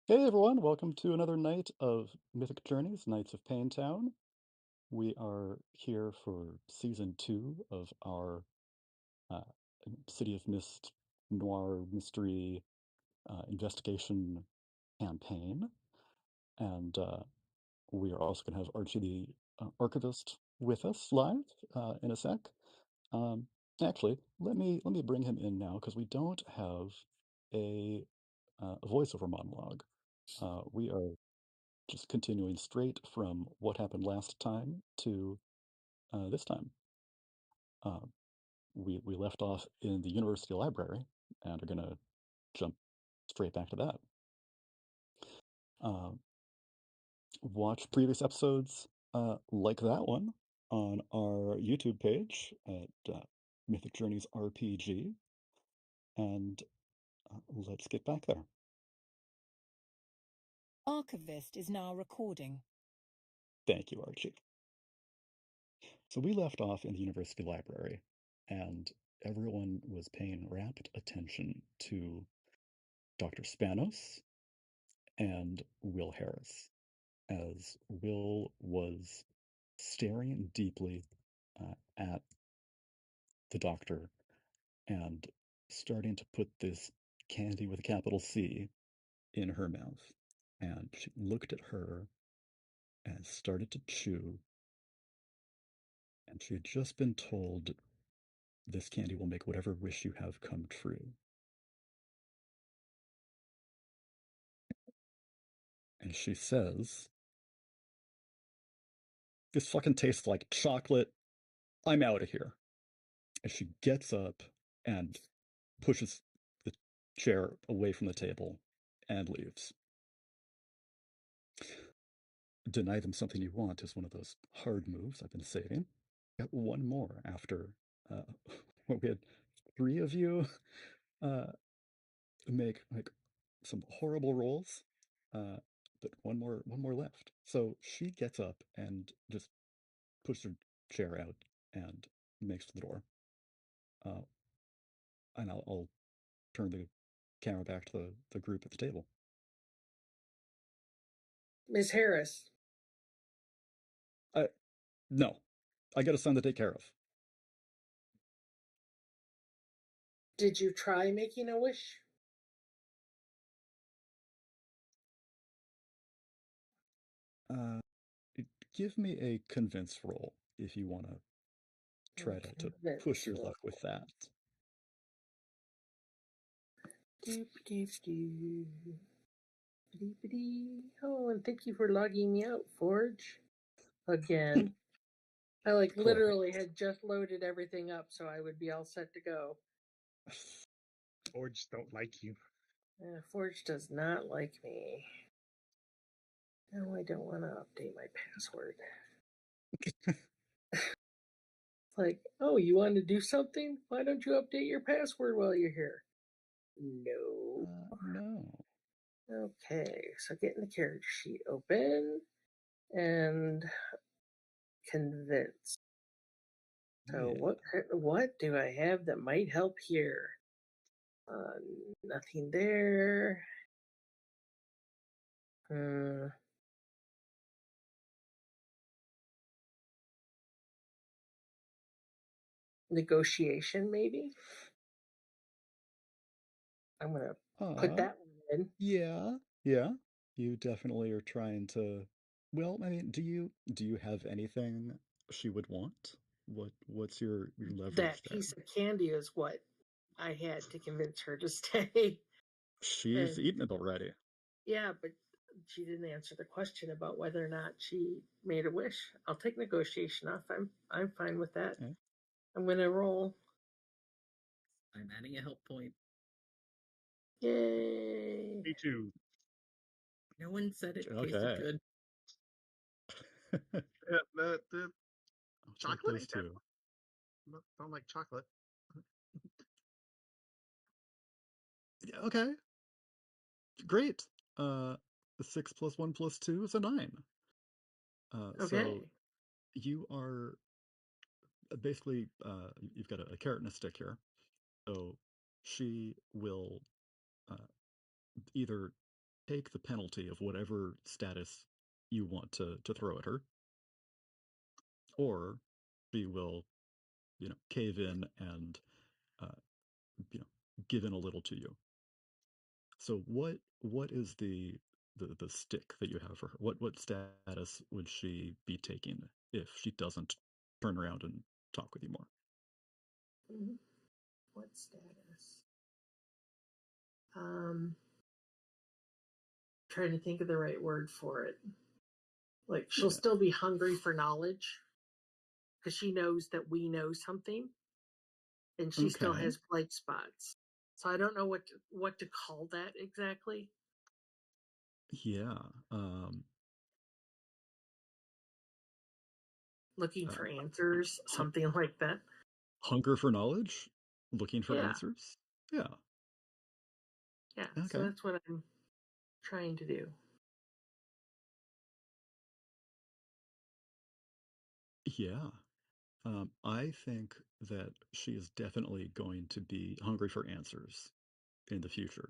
Hey everyone, welcome to another night of Mythic Journeys, Knights of Payne Town. We are here for season 2 of our uh, City of Mist noir mystery investigation campaign. And we are also going to have Archie the archivist with us live in a sec. Um, Actually, let me bring him in now because we don't have a voiceover monologue. We are just continuing straight from what happened last time to this time. Uh, we left off in the university library and are going to jump straight back to that. Uh, watch previous episodes like that one on our YouTube page at Mythic Journeys RPG, and let's get back there. Archivist is now recording. Thank you, Archie. So we left off in the university library, and everyone was paying rapt attention to Dr. Spanos and Will Harris, as Will was staring deeply at the doctor and starting to put this candy with a capital C in her mouth. And she looked at her and started to chew, and she had just been told, "This candy will make whatever wish you have come true." And she says, "This fucking tastes like chocolate. I'm out of here." And she gets up and pushes the chair away from the table and leaves. Deny them something you want is one of those hard moves I've been saving. Got one more after we had 3 of you uh, make like some horrible rolls, but one more left. So she gets up and just pushes her chair out and makes to the door. Uh, and I'll turn the camera back to the group at the table. Miss Harris. No, I got a son to take care of. Did you try making a wish? Give me a convince roll if you want to try to push your luck with that. Doop, doop, doop. Doopity. Oh, and thank you for logging me out, Forge. Again. I literally had just loaded everything up so I would be all set to go. Forge don't like you. Forge does not like me. No, I don't want to update my password. Like, oh, you want to do something? Why don't you update your password while you're here? No. No. Okay, so getting the character sheet open and convince. So yeah. What do I have that might help here? Nothing there. Negotiation, maybe? I'm going to put that one in. Yeah. You definitely are trying to. Well, I mean, do you have anything she would want? What's your leverage that there? piece of candy is what I had to convince her to stay. She's eaten it already. Yeah, but she didn't answer the question about whether or not she made a wish. I'll take negotiation off. I'm fine with that. Okay. I'm gonna roll. I'm adding a help point. Yay! Me too. No one said it tasted good. The chocolate too. Don't like chocolate. Yeah, okay. Great. 6 + 1 + 2 is a 9. Okay. So you are basically you've got a carrot and a stick here. So she will either take the penalty of whatever status you want to throw at her, or she will, cave in and, give in a little to you. So what is the stick that you have for her? What status would she be taking if she doesn't turn around and talk with you more? Mm-hmm. What status? Trying to think of the right word for it. Like, she'll still be hungry for knowledge because she knows that we know something, and she still has blight spots. So I don't know what to call that exactly. Yeah. Looking for answers, something like that. Hunger for knowledge? Looking for answers? Yeah. Yeah, so that's what I'm trying to do. Yeah. I think that she is definitely going to be hungry for answers in the future.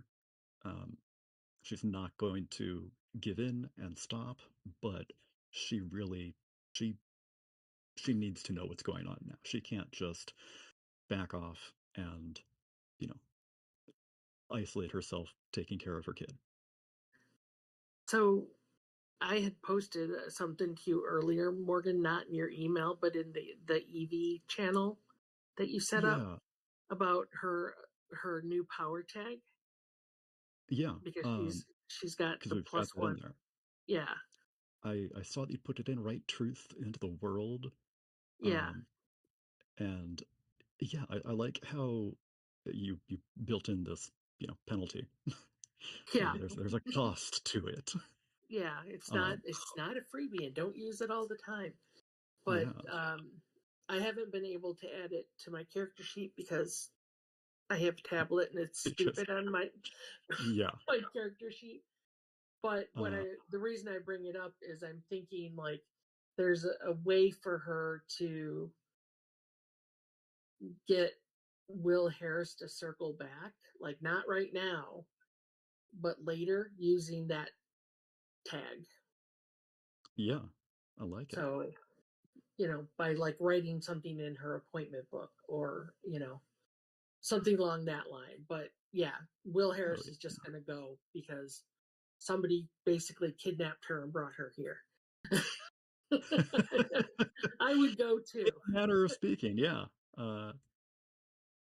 She's not going to give in and stop, but she really she she needs to know what's going on now. She can't just back off and, you know, isolate herself taking care of her kid. So I had posted something to you earlier, Morgan, not in your email, but in the EV channel that you set up about her new power tag. Yeah, because she's got the we've got that +1. in there. Yeah. I saw that you put it in, right truth into the world. Yeah. And yeah, I like how you built in this, penalty. Yeah. There's a cost to it. Yeah, it's not a freebie, and don't use it all the time. But I haven't been able to add it to my character sheet because I have a tablet and it's stupid on my my character sheet. But the reason I bring it up is I'm thinking, like, there's a way for her to get Will Harris to circle back, like not right now, but later, using that tag. Yeah, I like it. So, by like writing something in her appointment book, or something along that line. But yeah, Will Harris is just going to go because somebody basically kidnapped her and brought her here. I would go too. Manner of speaking, yeah.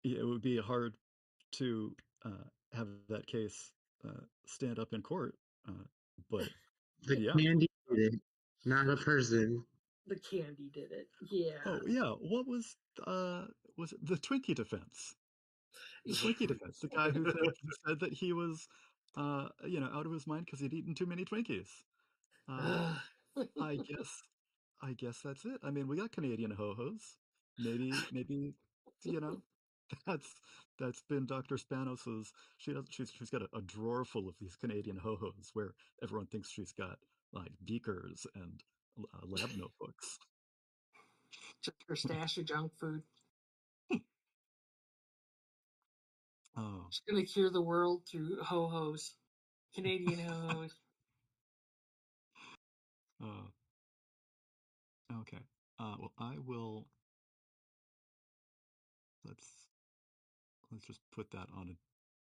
It would be hard to have that case stand up in court, but the candy did it, not a person. The candy did it. Yeah. Oh yeah. What was it the Twinkie defense? The Twinkie defense. The guy who said that he was out of his mind because he'd eaten too many Twinkies. I guess that's it. I mean, we got Canadian ho-hos. Maybe that's been Dr. Spanos's. She's got a drawer full of these Canadian ho-hos where everyone thinks she's got like beakers and lab notebooks. Just her stash of junk food. Oh, she's gonna cure the world through ho-hos, Canadian ho-hos. Okay. Well, I will. Let's just put that on a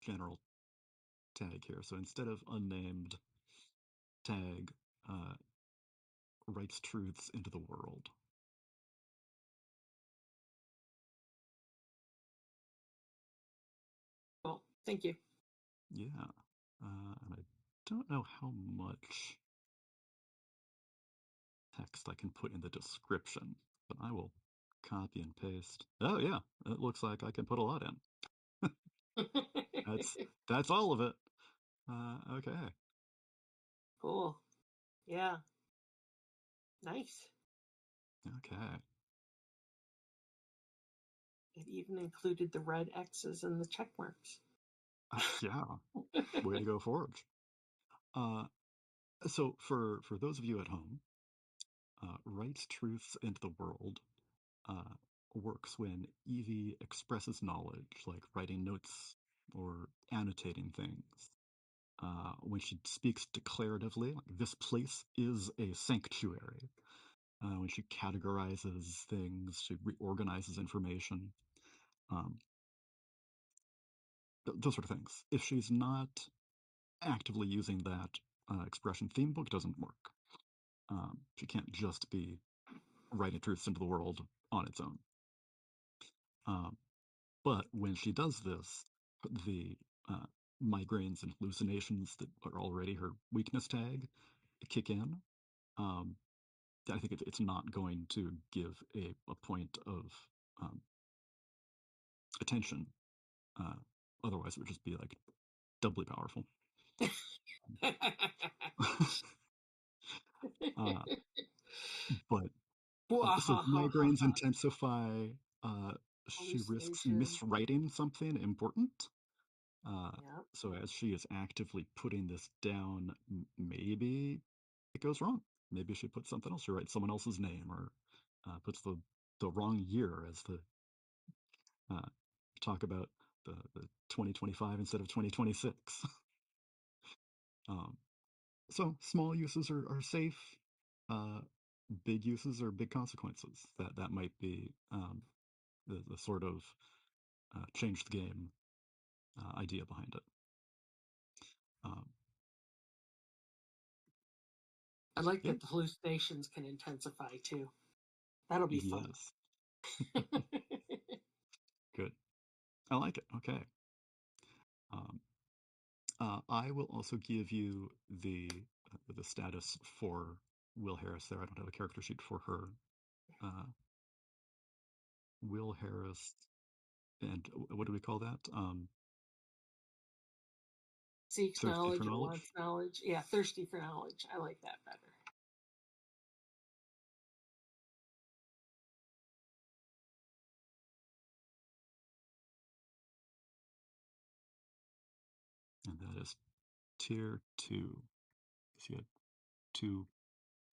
general tag here. So instead of unnamed tag, writes truths into the world. Well, thank you. Yeah. And I don't know how much text I can put in the description, but I will copy and paste. Oh yeah, it looks like I can put a lot in. That's all of it. Okay. Cool. Yeah. Nice. Okay. It even included the red X's and the check marks. Yeah. Way to go, Forge. So for those of you at home, writes truths into the world works when Evie expresses knowledge, like writing notes or annotating things. when she speaks declaratively, like, this place is a sanctuary. When she categorizes things, she reorganizes information, those sort of things. If she's not actively using that expression, theme book doesn't work. She can't just be writing truths into the world on its own. But when she does this, the migraines and hallucinations that are already her weakness tag kick in. I think it's not going to give a point of attention. Otherwise, it would just be like doubly powerful. But so migraines intensify. She risks miswriting something important. So as she is actively putting this down, maybe it goes wrong. Maybe she puts something else. She writes someone else's name, or puts the wrong year as the talk about the 2025 instead of 2026. So small uses are safe. Big uses are big consequences. That might be the sort of change the game idea behind it. I like that the hallucinations can intensify too. That'll be fun. Yes. Good. I like it. Okay. I will also give you the status for Will Harris there. I don't have a character sheet for her. Will Harris, and what do we call that? Seeks knowledge or wants knowledge. Yeah, thirsty for knowledge. I like that better. And that is tier 2. So you had 2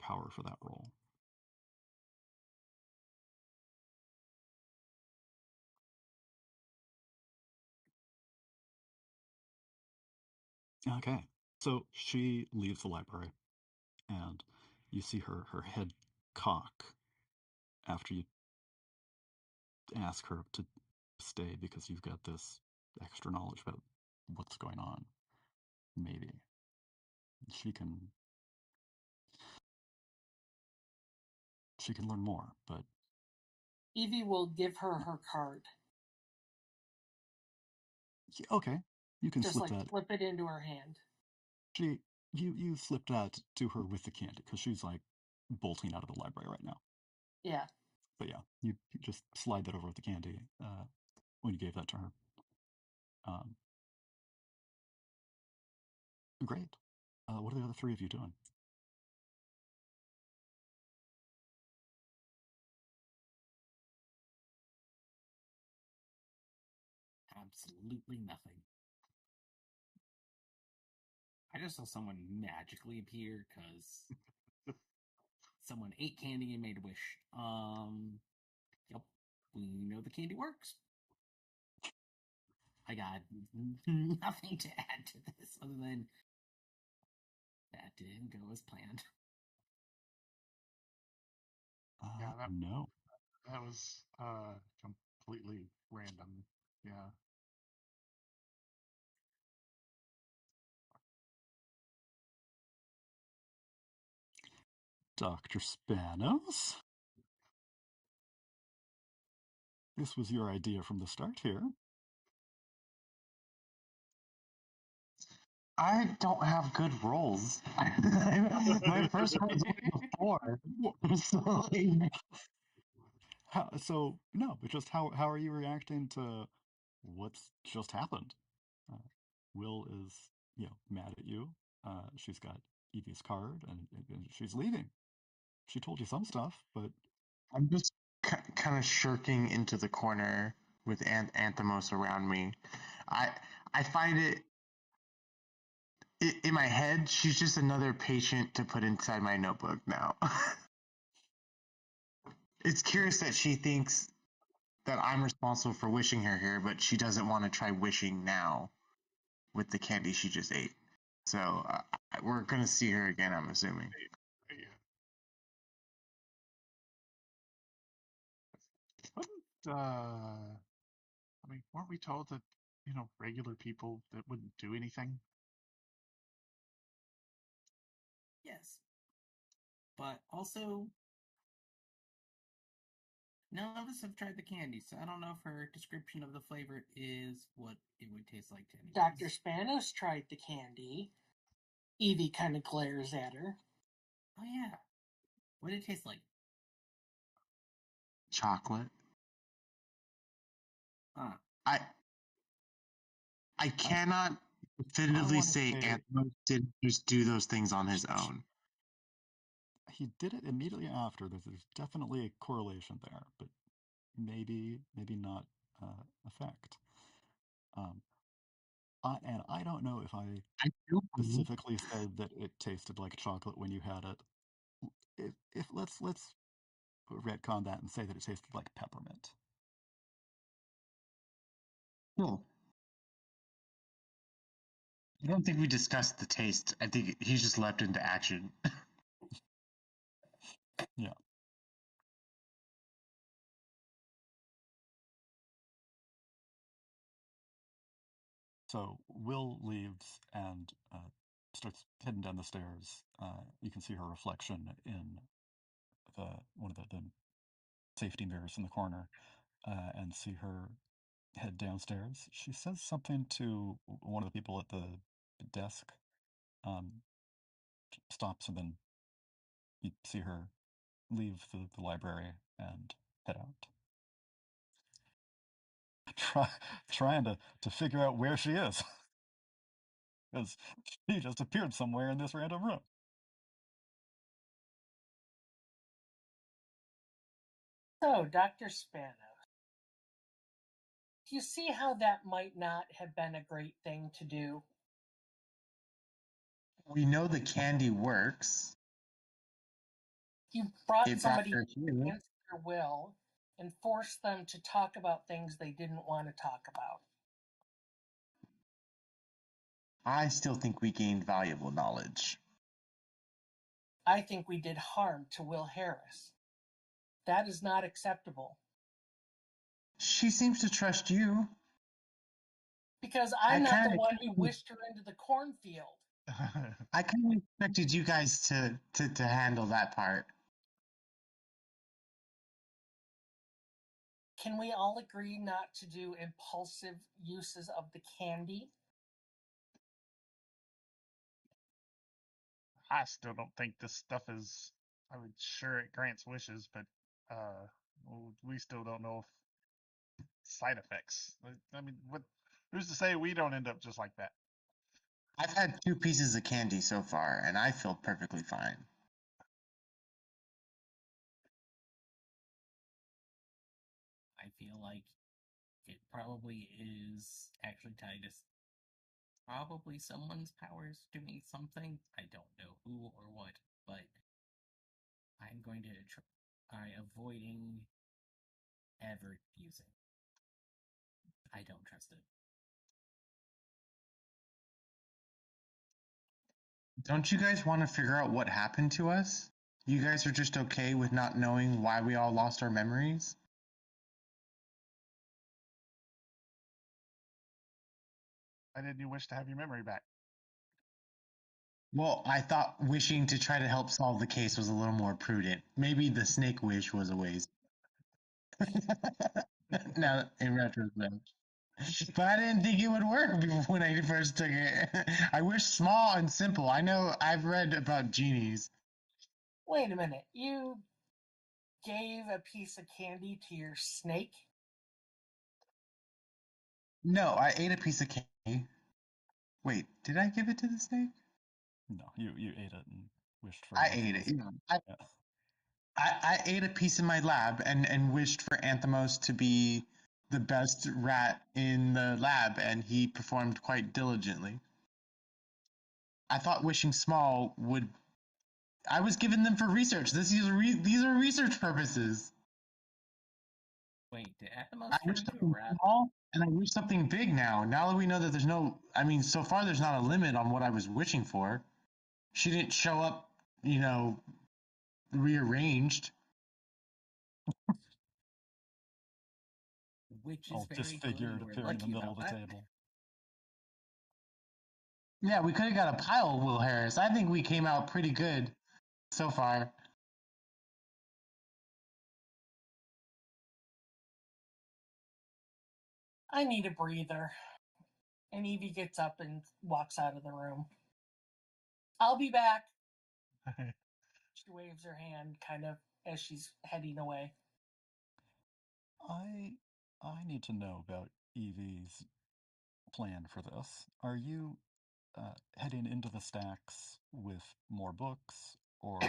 power for that roll. Okay, so she leaves the library, and you see her head cock after you ask her to stay because you've got this extra knowledge about what's going on. Maybe she can learn more, but Evie will give her card. Okay, you can just slip like that. slip it into her hand. You slip that to her with the candy because she's like bolting out of the library right now. Yeah. But yeah, you just slide that over with the candy when you gave that to her. Great. What are the other 3 of you doing? Absolutely nothing. I just saw someone magically appear because someone ate candy and made a wish. Yep, we know the candy works. I got nothing to add to this other than that didn't go as planned. Yeah, no. That was completely random. Yeah. Dr. Spanos? This was your idea from the start here. I don't have good rolls. My first roll's only 4. So no, but just how are you reacting to what's just happened? Will is mad at you. She's got Evie's card and she's leaving. She told you some stuff, but I'm just kind of shirking into the corner with Anthemos around me. I find it in my head, she's just another patient to put inside my notebook now. It's curious that she thinks that I'm responsible for wishing her here, but she doesn't want to try wishing now with the candy she just ate. So we're going to see her again, I'm assuming. I mean, weren't we told that, regular people that wouldn't do anything? Yes. But also, none of us have tried the candy, so I don't know if her description of the flavor is what it would taste like to anyone. Dr. Spanos tried the candy. Evie kind of glares at her. Oh, yeah. What did it taste like? Chocolate. Huh. I cannot definitively say Anthony didn't just do those things on his own. He did it immediately after. There's definitely a correlation there, but maybe not effect. And I don't know if I specifically said that it tasted like chocolate when you had it. If let's retcon that and say that it tasted like peppermint. Cool. I don't think we discussed the taste. I think he's just leapt into action. Yeah. So Will leaves and starts heading down the stairs. You can see her reflection in one of the safety mirrors in the corner, and see her head downstairs. She says something to one of the people at the desk. Stops, and then you see her leave the library and head out. Trying to figure out where she is. Because she just appeared somewhere in this random room. So, Dr. Spanos, do you see how that might not have been a great thing to do? We know the candy works. You brought somebody against their will and forced them to talk about things they didn't want to talk about. I still think we gained valuable knowledge. I think we did harm to Will Harris. That is not acceptable. She seems to trust you. Because I'm not the one who wished her into the cornfield. I kind of expected you guys to handle that part. Can we all agree not to do impulsive uses of the candy? I still don't think this stuff is. I mean, sure, it grants wishes, but we still don't know if side effects. I mean, who's to say we don't end up just like that? I've had 2 pieces of candy so far, and I feel perfectly fine. I feel like it probably is actually tied to probably someone's powers doing something. I don't know who or what, but I'm going to try avoiding ever using. I don't trust it. Don't you guys want to figure out what happened to us? You guys are just okay with not knowing why we all lost our memories? Why didn't you wish to have your memory back? Well, I thought wishing to try to help solve the case was a little more prudent. Maybe the snake wish was a waste. Now, in retrospect. But I didn't think it would work when I first took it. I wish small and simple. I know I've read about genies. Wait a minute. You gave a piece of candy to your snake? No, I ate a piece of candy. Wait, did I give it to the snake? No, you ate it and wished for. I ate it. I ate a piece in my lab and wished for Anthemos to be the best rat in the lab, and he performed quite diligently. I thought wishing small would. I was given them for research. These are research purposes. Wait, did Anthemos turn into a rat? Small? And I wish something big now. Now that we know that there's no, I mean, so far there's not a limit on what I was wishing for. She didn't show up, rearranged. Which is very disfigured, good. We're appearing in the lucky middle of about the that. table. Yeah, we could have got a pile of Will Harris. I think we came out pretty good so far. I need a breather. And Evie gets up and walks out of the room. I'll be back. She waves her hand kind of as she's heading away. I need to know about Evie's plan for this. Are you heading into the stacks with more books, or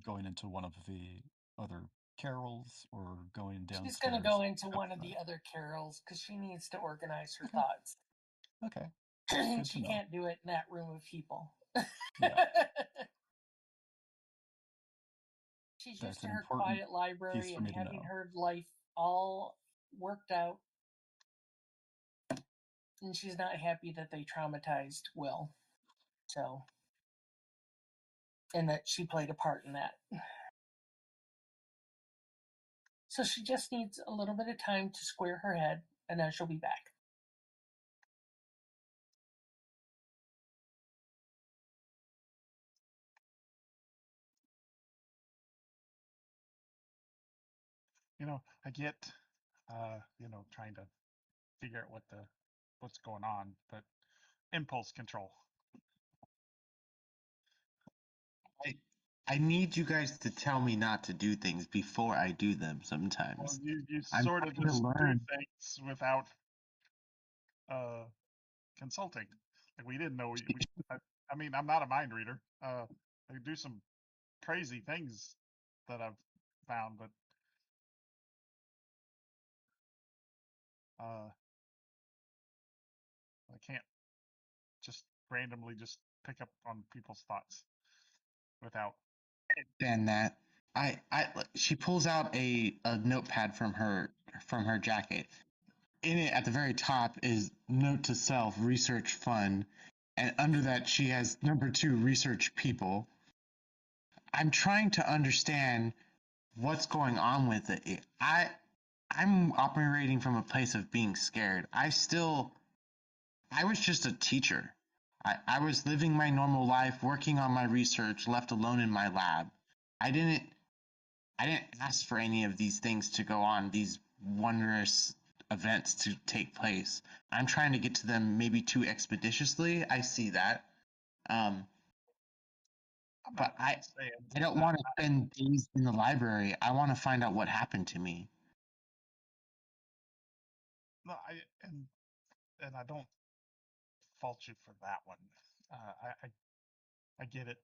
going into one of the other carols, or going downstairs? She's going to go into one of the other carols because she needs to organize her thoughts. Okay. She can't do it in that room of people. Yeah. She's That's used to an her important quiet library piece for and me to having know. her life all worked out. And she's not happy that they traumatized Will. So, and that she played a part in that. So she just needs a little bit of time to square her head, and then she'll be back. I get, trying to figure out what's going on, but impulse control. I need you guys to tell me not to do things before I do them sometimes. Well, you I'm sort of trying to just do learn. things without consulting. Like we didn't know. I mean, I'm not a mind reader. I do some crazy things that I've found, but I can't just randomly just pick up on people's thoughts without. Than that, she pulls out a notepad from her jacket. In it, at the very top, is note to self: research fun, and under that she has number 2, research people. I'm trying to understand what's going on with it. I'm operating from a place of being scared. I was just a teacher. I was living my normal life, working on my research, left alone in my lab. I didn't ask for any of these things to go on, these wondrous events to take place. I'm trying to get to them maybe too expeditiously. I see that. But I don't want to spend days in the library. I want to find out what happened to me. No, and I don't fault you for that one. I get it.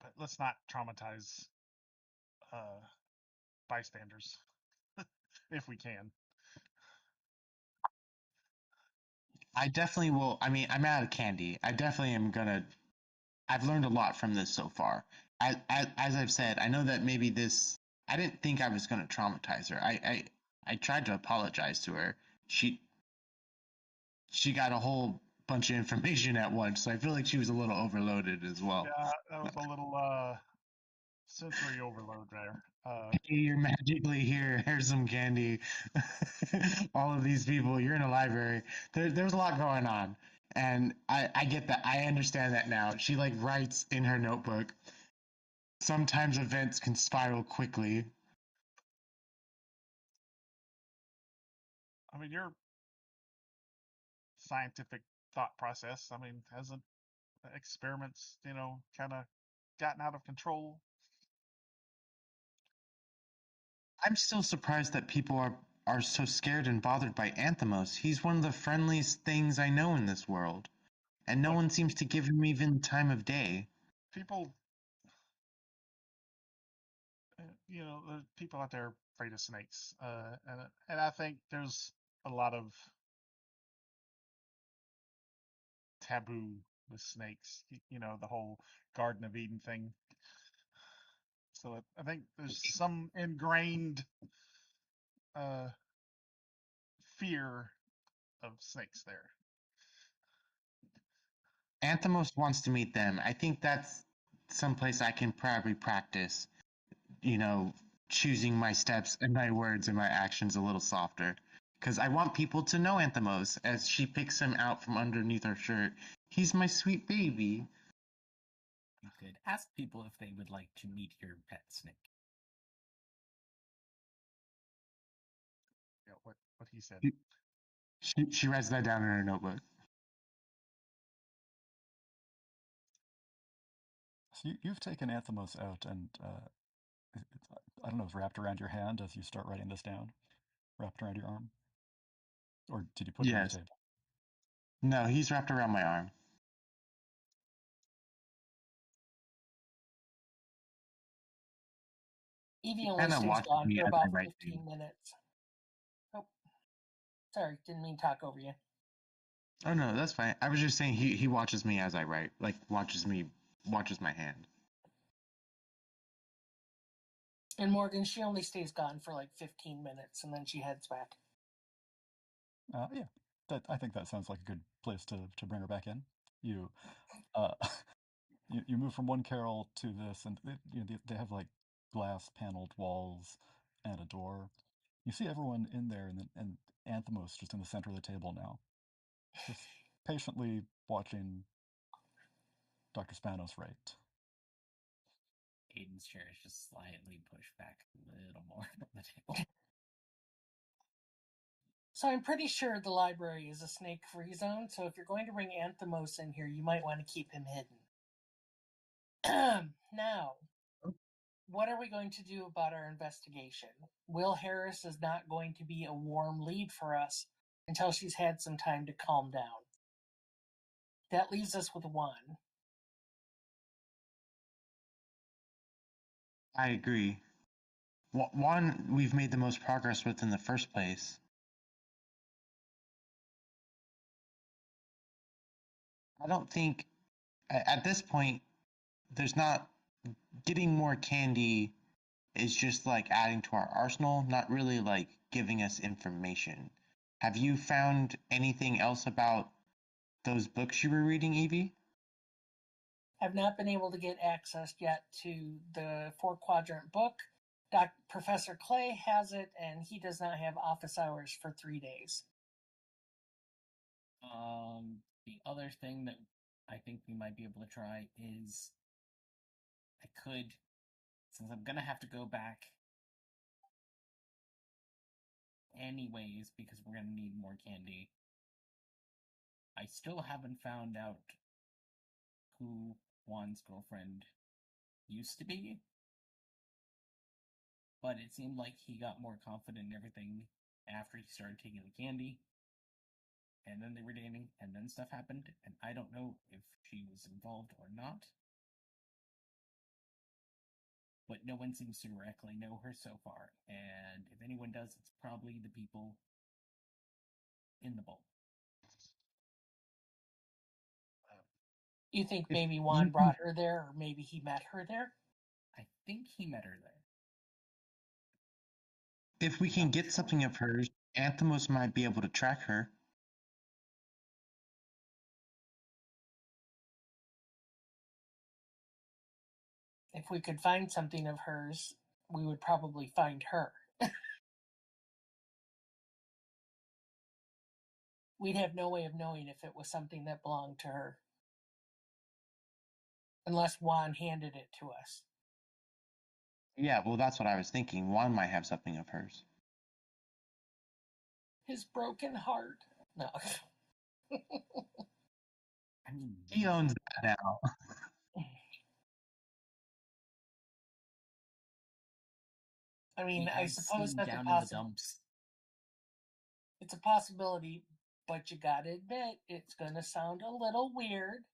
But let's not traumatize bystanders if we can. I definitely will. I mean, I'm out of candy. I definitely am gonna. I've learned a lot from this so far. As I've said, I know that maybe this. I didn't think I was gonna traumatize her. I tried to apologize to her. She got a whole bunch of information at once, so I feel like she was a little overloaded as well. Yeah, that was a little sensory overload there. Hey, you're magically here. Here's some candy. All of these people. You're in a library. There's a lot going on, and I get that. I understand that now. She writes in her notebook. Sometimes events can spiral quickly. I mean, your scientific thought process, hasn't experiments, kind of gotten out of control? I'm still surprised that people are so scared and bothered by Anthemos. He's one of the friendliest things I know in this world, and no one seems to give him even time of day. People, the people out there are afraid of snakes, and I think there's a lot of taboo with snakes. The whole Garden of Eden thing. So I think there's some ingrained fear of snakes there. Anthemos wants to meet them. I think that's someplace I can probably practice, choosing my steps and my words and my actions a little softer. Because I want people to know Anthemos as she picks him out from underneath her shirt. He's my sweet baby. You could ask people if they would like to meet your pet snake. Yeah, what he said. She writes that down in her notebook. So you've taken Anthemos out, and I don't know, if wrapped around your hand as you start writing this down, wrapped around your arm, or did you put it on the table? No, he's wrapped around my arm. Evie only stays gone for about 15 minutes. Oh, sorry, didn't mean to talk over you. Oh no, that's fine. I was just saying he watches me as I write, like watches my hand. And Morgan, she only stays gone for like 15 minutes, and then she heads back. Yeah, I think that sounds like a good place to bring her back in. You move from one carrel to this, and they have like glass paneled walls and a door. You see everyone in there, and Anthemos just in the center of the table now, just patiently watching Dr. Spanos write. Aiden's chair is just slightly pushed back a little more from the table. So I'm pretty sure the library is a snake-free zone, so if you're going to bring Anthemos in here, you might want to keep him hidden. Now, what are we going to do about our investigation? Will Harris is not going to be a warm lead for us until she's had some time to calm down. That leaves us with Juan. I agree. Juan, we've made the most progress with in the first place. I don't think, at this point, there's not, getting more candy is just like adding to our arsenal, not really like giving us information. Have you found anything else about those books you were reading, Evie? I've not been able to get access yet to the 4-quadrant book. Professor Clay has it, and he does not have office hours for 3 days. The other thing that I think we might be able to try is since I'm gonna have to go back anyways because we're gonna need more candy, I still haven't found out who Juan's girlfriend used to be, but it seemed like he got more confident in everything after he started taking the candy, and then they were dating, and then stuff happened, and I don't know if she was involved or not. But no one seems to directly know her so far, and if anyone does, it's probably the people in the bowl. You think maybe Juan brought her there, or maybe he met her there? I think he met her there. If we can get something of hers, Anthemos might be able to track her. If we could find something of hers, we would probably find her. We'd have no way of knowing if it was something that belonged to her. Unless Juan handed it to us. Yeah, well, that's what I was thinking. Juan might have something of hers. His broken heart. No. I mean, he owns that now. I mean, I suppose that's down in the dumps. It's a possibility, but you gotta admit, it's gonna sound a little weird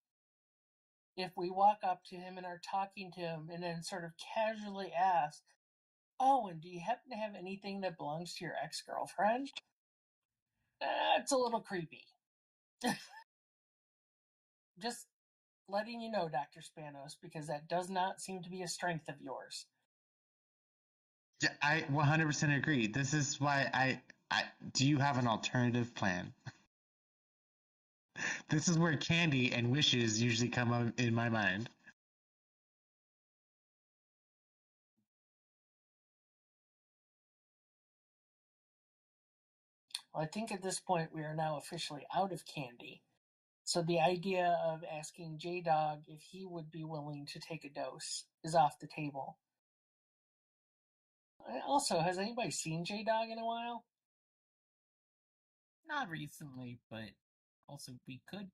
if we walk up to him and are talking to him and then sort of casually ask, "Oh, and do you happen to have anything that belongs to your ex-girlfriend?" It's a little creepy. Just letting you know, Dr. Spanos, because that does not seem to be a strength of yours. I 100% agree. This is why I do you have an alternative plan? This is where candy and wishes usually come up in my mind. Well, I think at this point we are now officially out of candy. So the idea of asking J-Dog if he would be willing to take a dose is off the table. Also, has anybody seen J-Dog in a while? Not recently, but also we could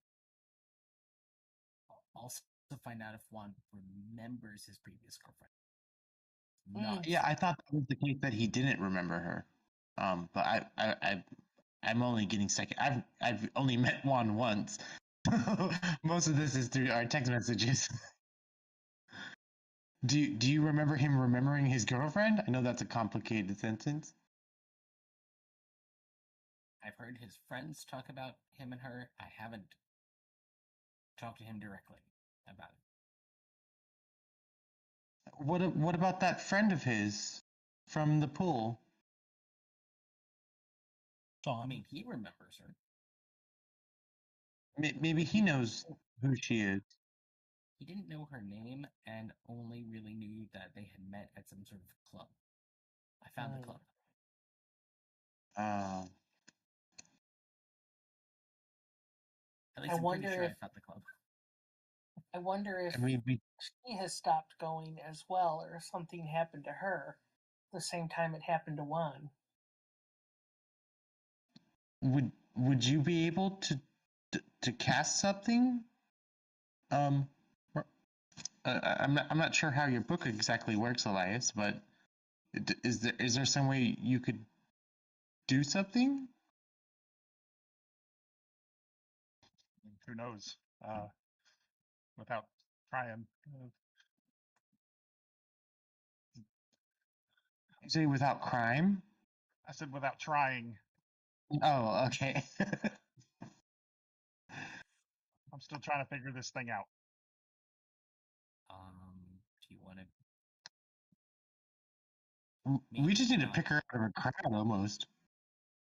also find out if Juan remembers his previous girlfriend. Not Yeah, I thought that was the case that he didn't remember her. But I'm only getting second. I've only met Juan once. Most of this is through our text messages. Do you remember him remembering his girlfriend? I know that's a complicated sentence. I've heard his friends talk about him and her. I haven't talked to him directly about it. What about that friend of his from the pool? I mean, he remembers her. Maybe he knows who she is. He didn't know her name and only really knew that they had met at some sort of club. I found the club. At least I'm pretty sure I found the club. I wonder if she has stopped going as well, or if something happened to her the same time it happened to Juan. Would you be able to cast something? I'm not sure how your book exactly works, Elias, but is there some way you could do something? Who knows? Without trying. You say without crime? I said without trying. Oh, okay. I'm still trying to figure this thing out. Do you want to? We just need to pick her out of a crowd, almost.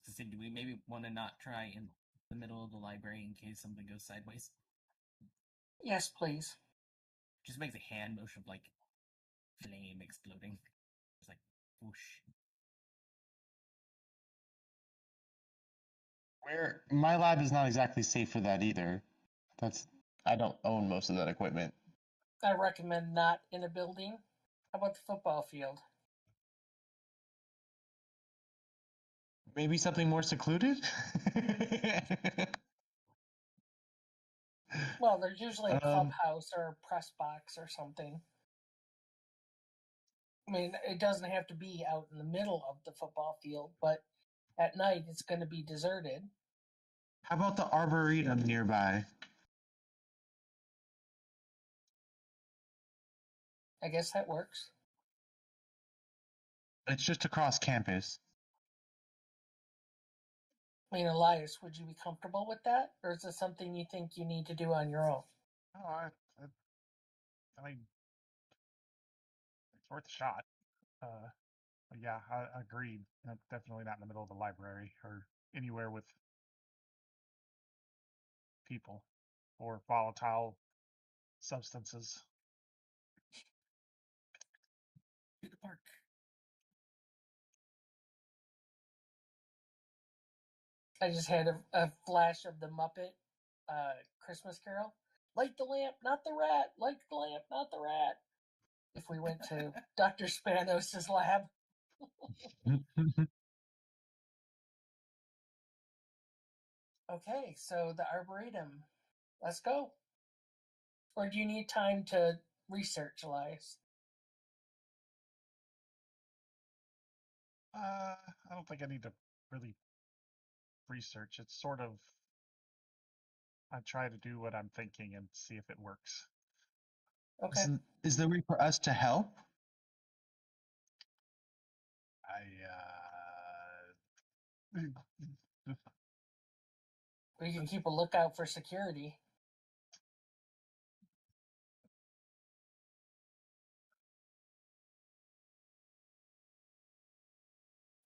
So do we maybe want to not try in the middle of the library in case something goes sideways? Yes, please. Just makes a hand motion of like flame exploding. It's like whoosh. My lab is not exactly safe for that either. I don't own most of that equipment. I recommend not in a building. How about the football field? Maybe something more secluded? Well, there's usually a clubhouse or a press box or something. I mean, it doesn't have to be out in the middle of the football field, but at night it's going to be deserted. How about the Arboretum nearby? I guess that works. It's just across campus. I mean, Elias, would you be comfortable with that? Or is it something you think you need to do on your own? Oh, I mean, it's worth a shot. Yeah, I agreed. Definitely not in the middle of the library or anywhere with people or volatile substances. To the park. I just had a flash of the Muppet Christmas Carol. Light the lamp, not the rat. Light the lamp, not the rat. If we went to Dr. Spanos' lab. Okay, so the Arboretum. Let's go. Or do you need time to research, Elias? I don't think I need to really research. It's sort of, I try to do what I'm thinking and see if it works. Okay. Is there a way for us to help? We can keep a lookout for security.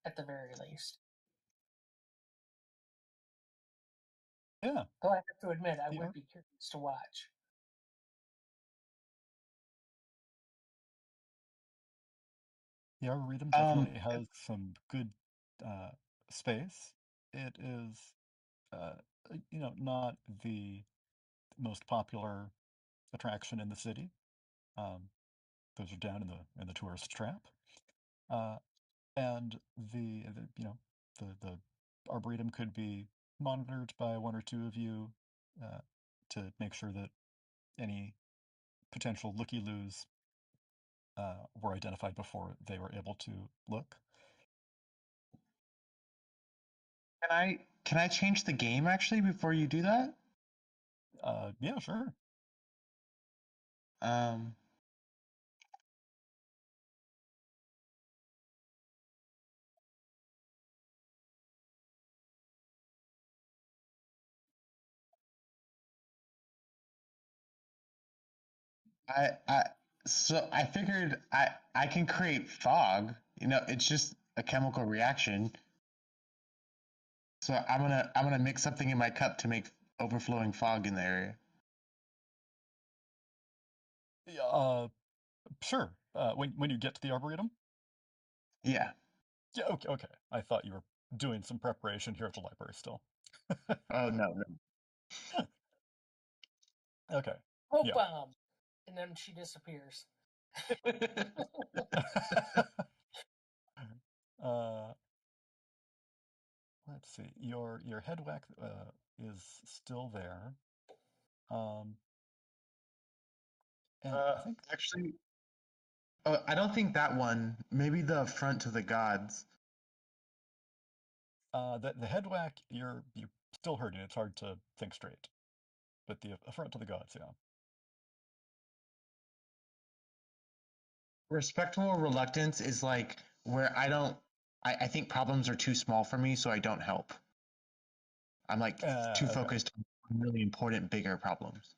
at the very least. Yeah. Though I have to admit, I would be curious to watch. The Arboretum definitely has some good space. It is, not the most popular attraction in the city. Those are down in the tourist trap. And the Arboretum could be monitored by one or two of you to make sure that any potential looky-loos were identified before they were able to look. Can I change the game actually before you do that? Yeah, sure. So I figured I can create fog. It's just a chemical reaction. So I'm gonna mix something in my cup to make overflowing fog in the area. Sure. When you get to the Arboretum? Yeah. Yeah, okay. I thought you were doing some preparation here at the library still. Oh, no. Okay. Smoke bomb! And then she disappears. Let's see. Your head whack is still there. And I think actually, I don't think that one. Maybe the Front to the Gods. The head whack, you're still hurting. It's hard to think straight. But the affront to the gods, yeah. Respectful reluctance is like where I think problems are too small for me, so I don't help. I'm like too focused on really important, bigger problems.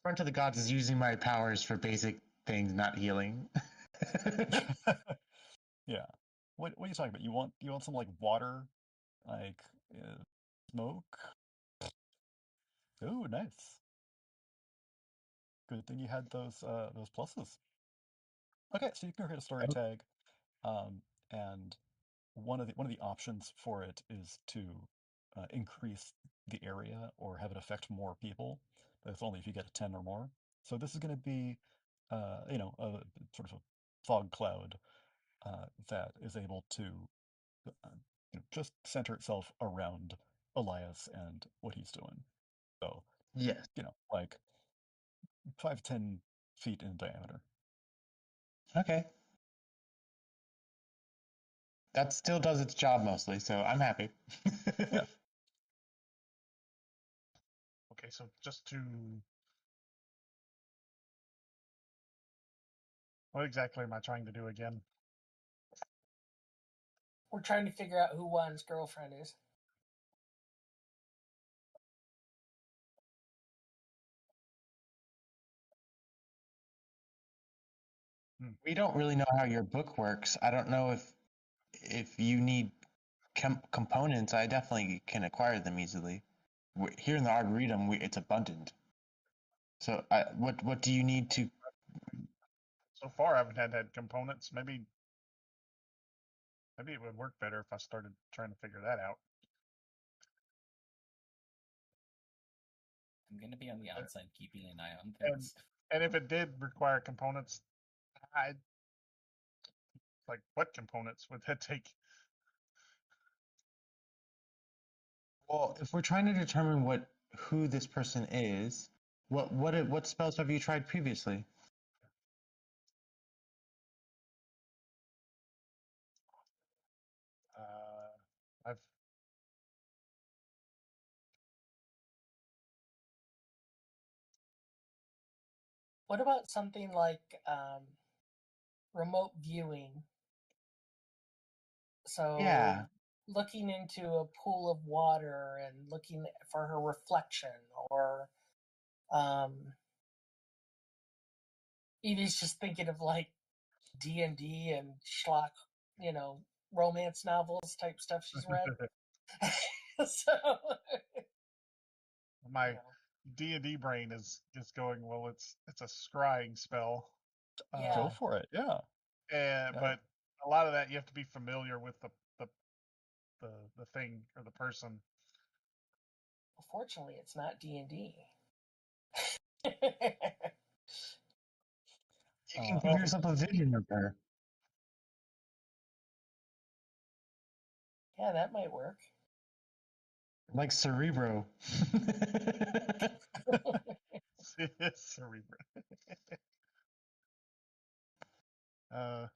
Front of the Gods is using my powers for basic things, not healing. Yeah. What are you talking about? You want some like water, like smoke? Ooh, nice. Good thing you had those pluses. Okay, so you can create a story tag, and one of the options for it is to increase the area or have it affect more people. But it's only if you get a 10 or more. So this is going to be, a sort of a fog cloud that is able to just center itself around Elias and what he's doing. So, yes, like 5-10 feet in diameter. Okay. That still does its job mostly, so I'm happy. Yeah. Okay, so just to... What exactly am I trying to do again? We're trying to figure out who Juan's girlfriend is. We don't really know how your book works. I don't know if you need components. I definitely can acquire them easily. Here in the Arboretum, it's abundant. So, what do you need to? So far, I haven't had components. Maybe it would work better if I started trying to figure that out. I'm gonna be on the outside keeping an eye on things. And if it did require components, like what components would that take? Well, if we're trying to determine who this person is, what spells have you tried previously? I've What about something like remote viewing? So Yeah. looking into a pool of water and looking for her reflection, or Edie's just thinking of like D&D and schlock, romance novels type stuff she's read. So my D&D brain is going, well, it's a scrying spell. Yeah. Go for it. Yeah. But a lot of that you have to be familiar with the thing or the person. Fortunately, it's not D&D. You can give yourself a vision of her. Yeah, that might work. Like Cerebro. Cerebro. All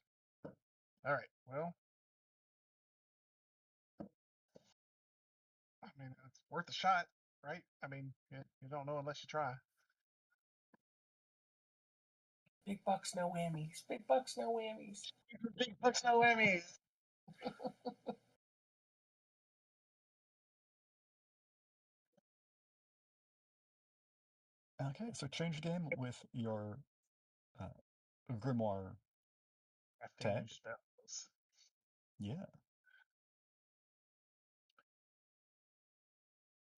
right. Well, I mean, it's worth a shot, right? I mean, you don't know unless you try. Big bucks, no whammies. Big bucks, no whammies. Big bucks, no whammies. Okay, so change game with your grimoire Crafting new tag. spells. Yeah.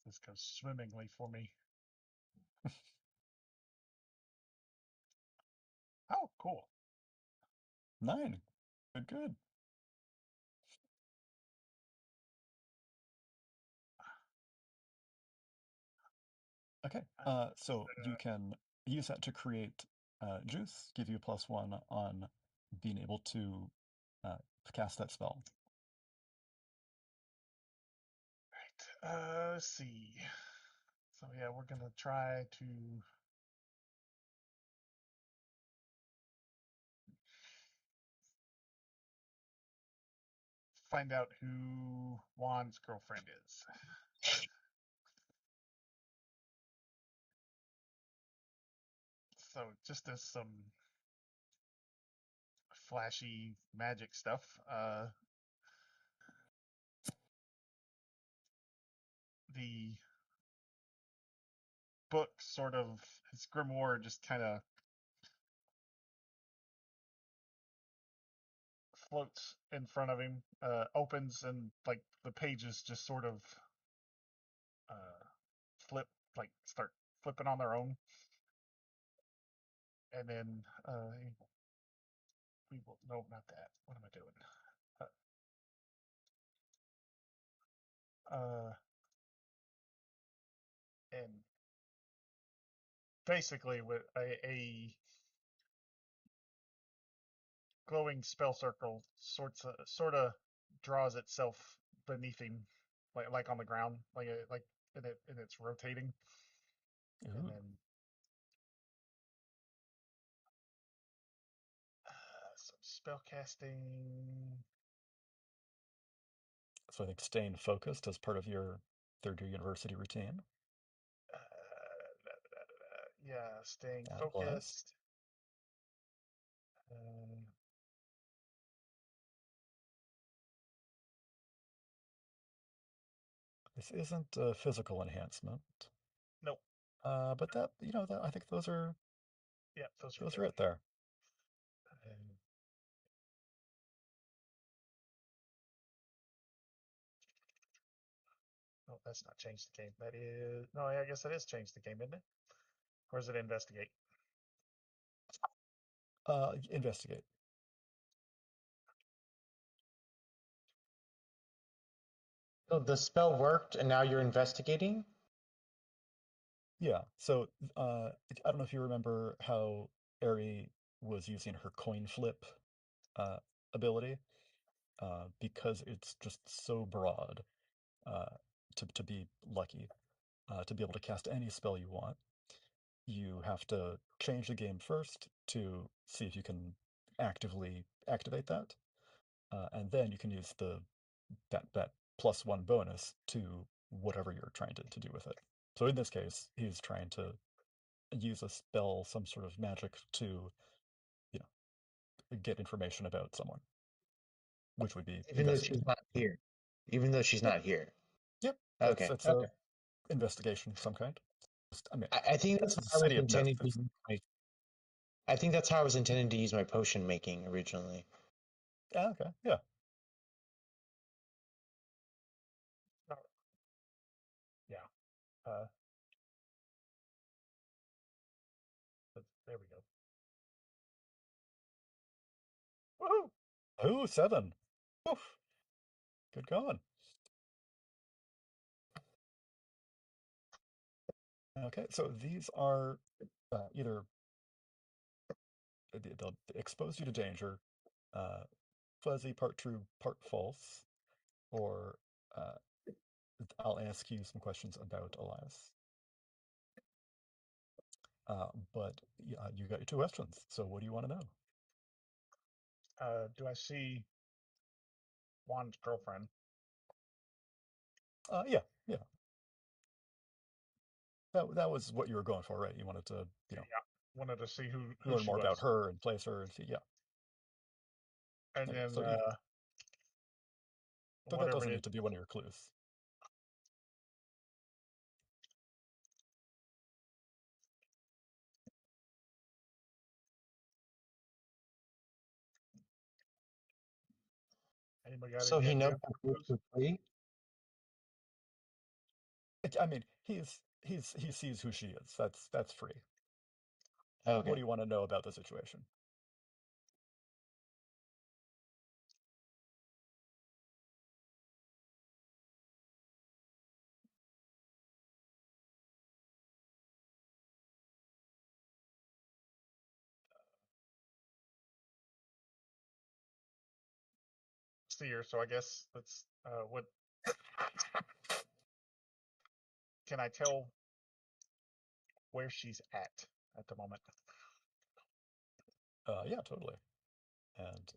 This goes swimmingly for me. Oh, cool. 9. Good. Okay, so you can use that to create juice, give you a +1 on being able to cast that spell. Right. Let's see. So yeah, we're gonna try to find out who Juan's girlfriend is. So just as some flashy magic stuff, the book sort of, his grimoire just kind of floats in front of him, opens, and like the pages just sort of flip, like start flipping on their own. And then we will, no, not that. What am I doing? And basically with a glowing spell circle sort of draws itself beneath him, like on the ground, like and it's rotating. Ooh. And then some spell casting. So I think staying focused as part of your third-year university routine. Yeah, staying That applies. focused. This isn't a physical enhancement. Nope. But that, that, I think those are those are it there. Oh, that's not changed the game. That is, no, I guess that is changed the game, isn't it? Or is it investigate? Investigate. So the spell worked, and now you're investigating? Yeah, so I don't know if you remember how Ari was using her coin flip ability, because it's just so broad to be lucky, to be able to cast any spell you want. You have to change the game first to see if you can actively activate that, and then you can use that +1 bonus to whatever you're trying to do with it. So in this case, he's trying to use a spell, some sort of magic to, get information about someone, which would be Even though she's not here. Even though she's not here. Yep, Okay. it's a investigation of some kind. I mean, I think that's how I was intending to use I think that's how I was intending to use my potion making originally. Okay, yeah. Yeah. There we go. Woohoo! Ooh, 7. Oof. Good going. Okay, so these are either they'll expose you to danger, fuzzy, part true, part false, or I'll ask you some questions about Elias. But you got your 2 questions, so what do you want to know? Do I see Juan's girlfriend? Yeah. That was what you were going for, right? You wanted to, Yeah. Wanted to see who learn she more was. about her and place her and see, yeah. And Yeah, then so that whatever doesn't need to be one of your clues. Anybody got So any he knows idea? for free? I mean, he sees who she is. That's free. Okay. What do you want to know about the situation? See her, so I guess that's what can I tell where she's at the moment? Yeah, totally. And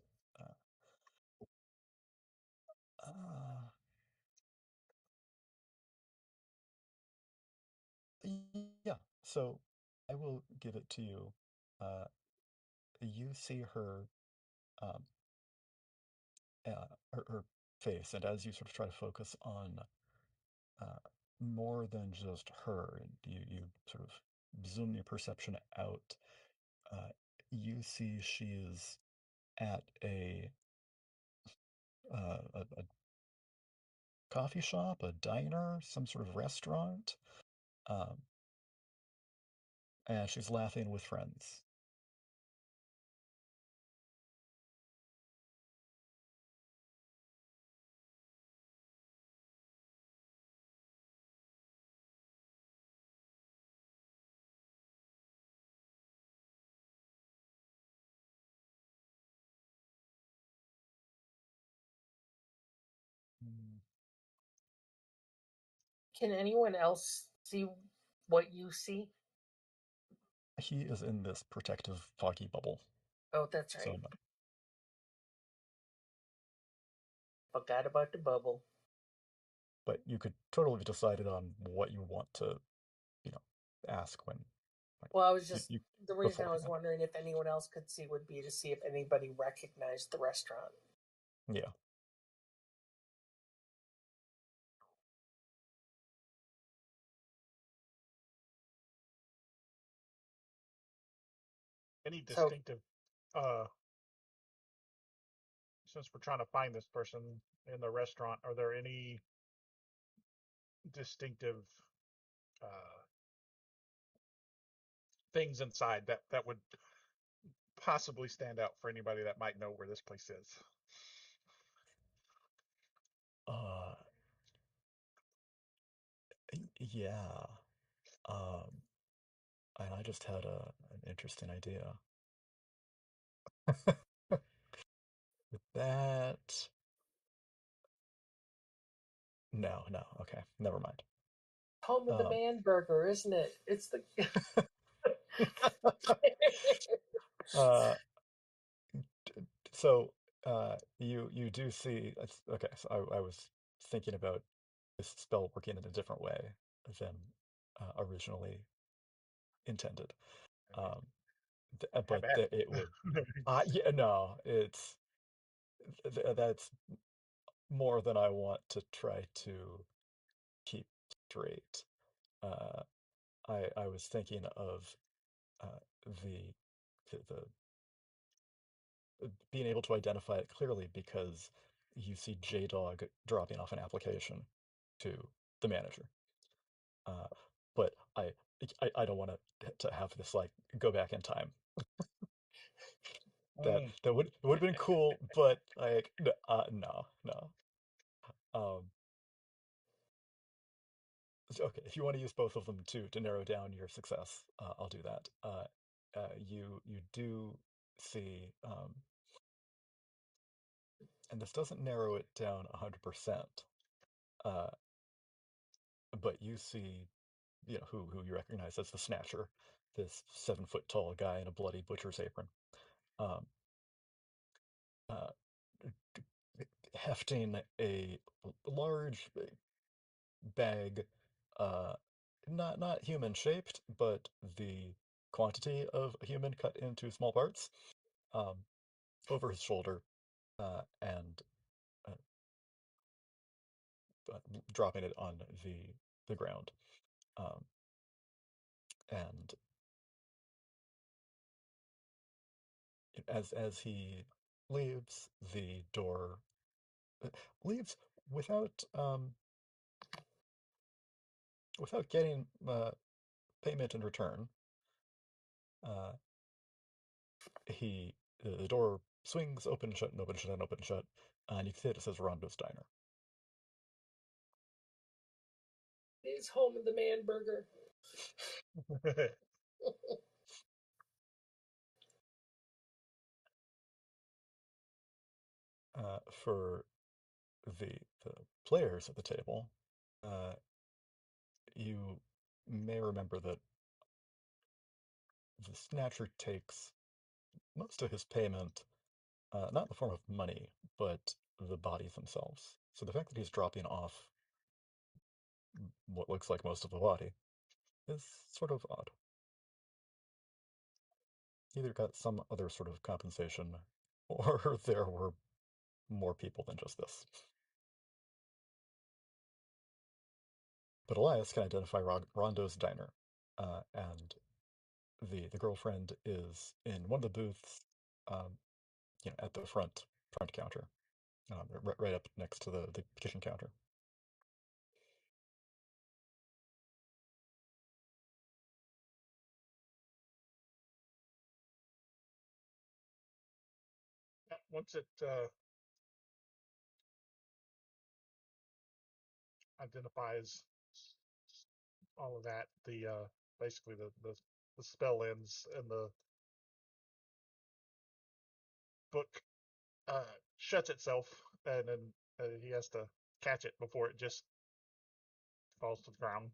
yeah, so I will give it to you. You see her, her face, and as you sort of try to focus on more than just her, and you sort of zoom your perception out, you see she is at a coffee shop, a diner, some sort of restaurant, and she's laughing with friends. Can anyone else see what you see? He is in this protective foggy bubble. Oh, that's right. So, Forgot about the bubble. but you could totally have decided on what you want to, ask when. Well, I was just the reason beforehand. I was wondering if anyone else could see would be to see if anybody recognized the restaurant. Yeah. Any distinctive since we're trying to find this person in the restaurant, are there any distinctive things inside that would possibly stand out for anybody that might know where this place is? Yeah. And I just had an interesting idea. With that. No, okay, never mind. Home of the man burger, isn't it? It's the. So you do see. Okay, so I was thinking about this spell working in a different way than originally intended. But it would. Yeah, no, that's more than I want to try to keep straight. I was thinking of the being able to identify it clearly because you see J-Dog dropping off an application to the manager. But I don't want to have this like go back in time. That would have been cool, but like no. Okay, if you want to use both of them to narrow down your success, I'll do that. You do see, and this doesn't narrow it down 100%, but you see, who you recognize as the Snatcher, this 7-foot tall guy in a bloody butcher's apron, um, uh, hefting a large bag, not human shaped, but the quantity of a human cut into small parts, um, over his shoulder, and uh, dropping it on the ground. And as he leaves, the door leaves without without getting payment in return. The door swings open, shut, and open, shut, and open, shut, and you can see it says Rondo's Diner. It's home of the man burger. For the players at the table, you may remember that the Snatcher takes most of his payment, not in the form of money, but the bodies themselves. So the fact that he's dropping off what looks like most of the body is sort of odd. Either got some other sort of compensation, or there were more people than just this. But Elias can identify Rondo's Diner, and the girlfriend is in one of the booths, at the front counter, right up next to the kitchen counter. Once it identifies all of that, the basically the spell ends and the book shuts itself, and then he has to catch it before it just falls to the ground.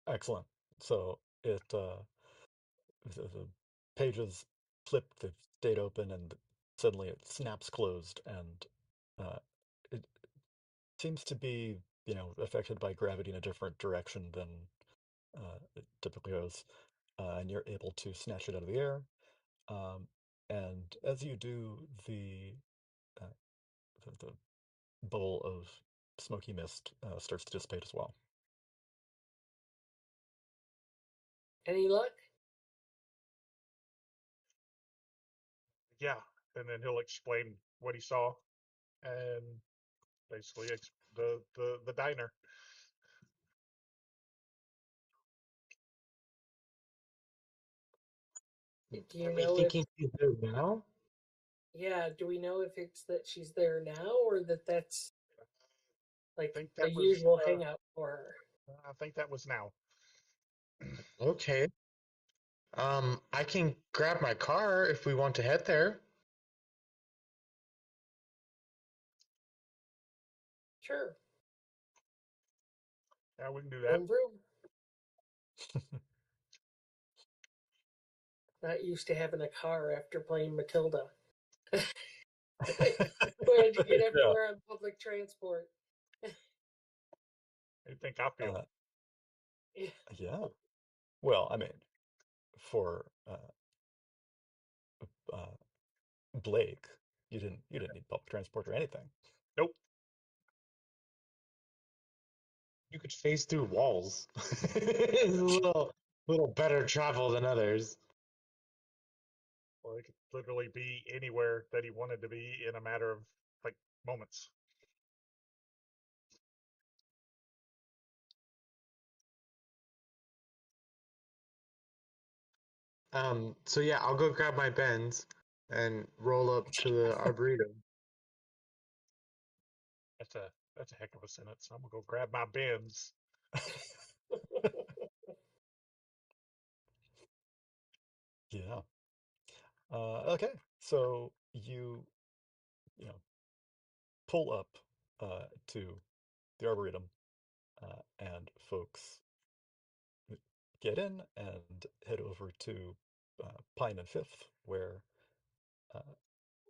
Excellent. So the pages flip, they've stayed open, and suddenly it snaps closed, and it seems to be, affected by gravity in a different direction than it typically goes, and you're able to snatch it out of the air. And as you do, uh, the bowl of smoky mist starts to dissipate as well. Any luck? Yeah, and then he'll explain what he saw, and basically the diner. Do you Are we know if thinking she's there now? do we know if it's that she's there now or that's like think a that was, usual hangout for her? I think that was now. Okay. I can grab my car if we want to head there. Sure. Yeah, we can do that. Vroom, vroom. Not used to having a car after playing Matilda. We had to get everywhere on public transport. I think I feel. Yeah. Well, I mean, for Blake, you didn't need public transport or anything. Nope. You could phase through walls. It's a little better travel than others. Well, it could literally be anywhere that he wanted to be in a matter of like moments. So yeah, I'll go grab my bends and roll up to the arboretum. That's a heck of a sentence. I'm gonna go grab my bins. Yeah. Okay, so you pull up to the arboretum, and folks get in and head over to Pine and Fifth, where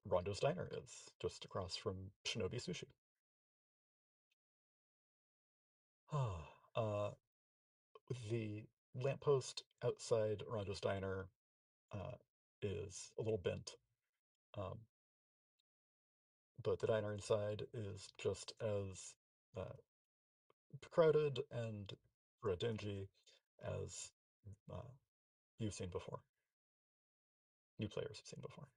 Rondo's Diner is, just across from Shinobi Sushi. The lamppost outside Rondo's Diner is a little bent, but the diner inside is just as crowded and dingy as you've seen before. New players have seen before.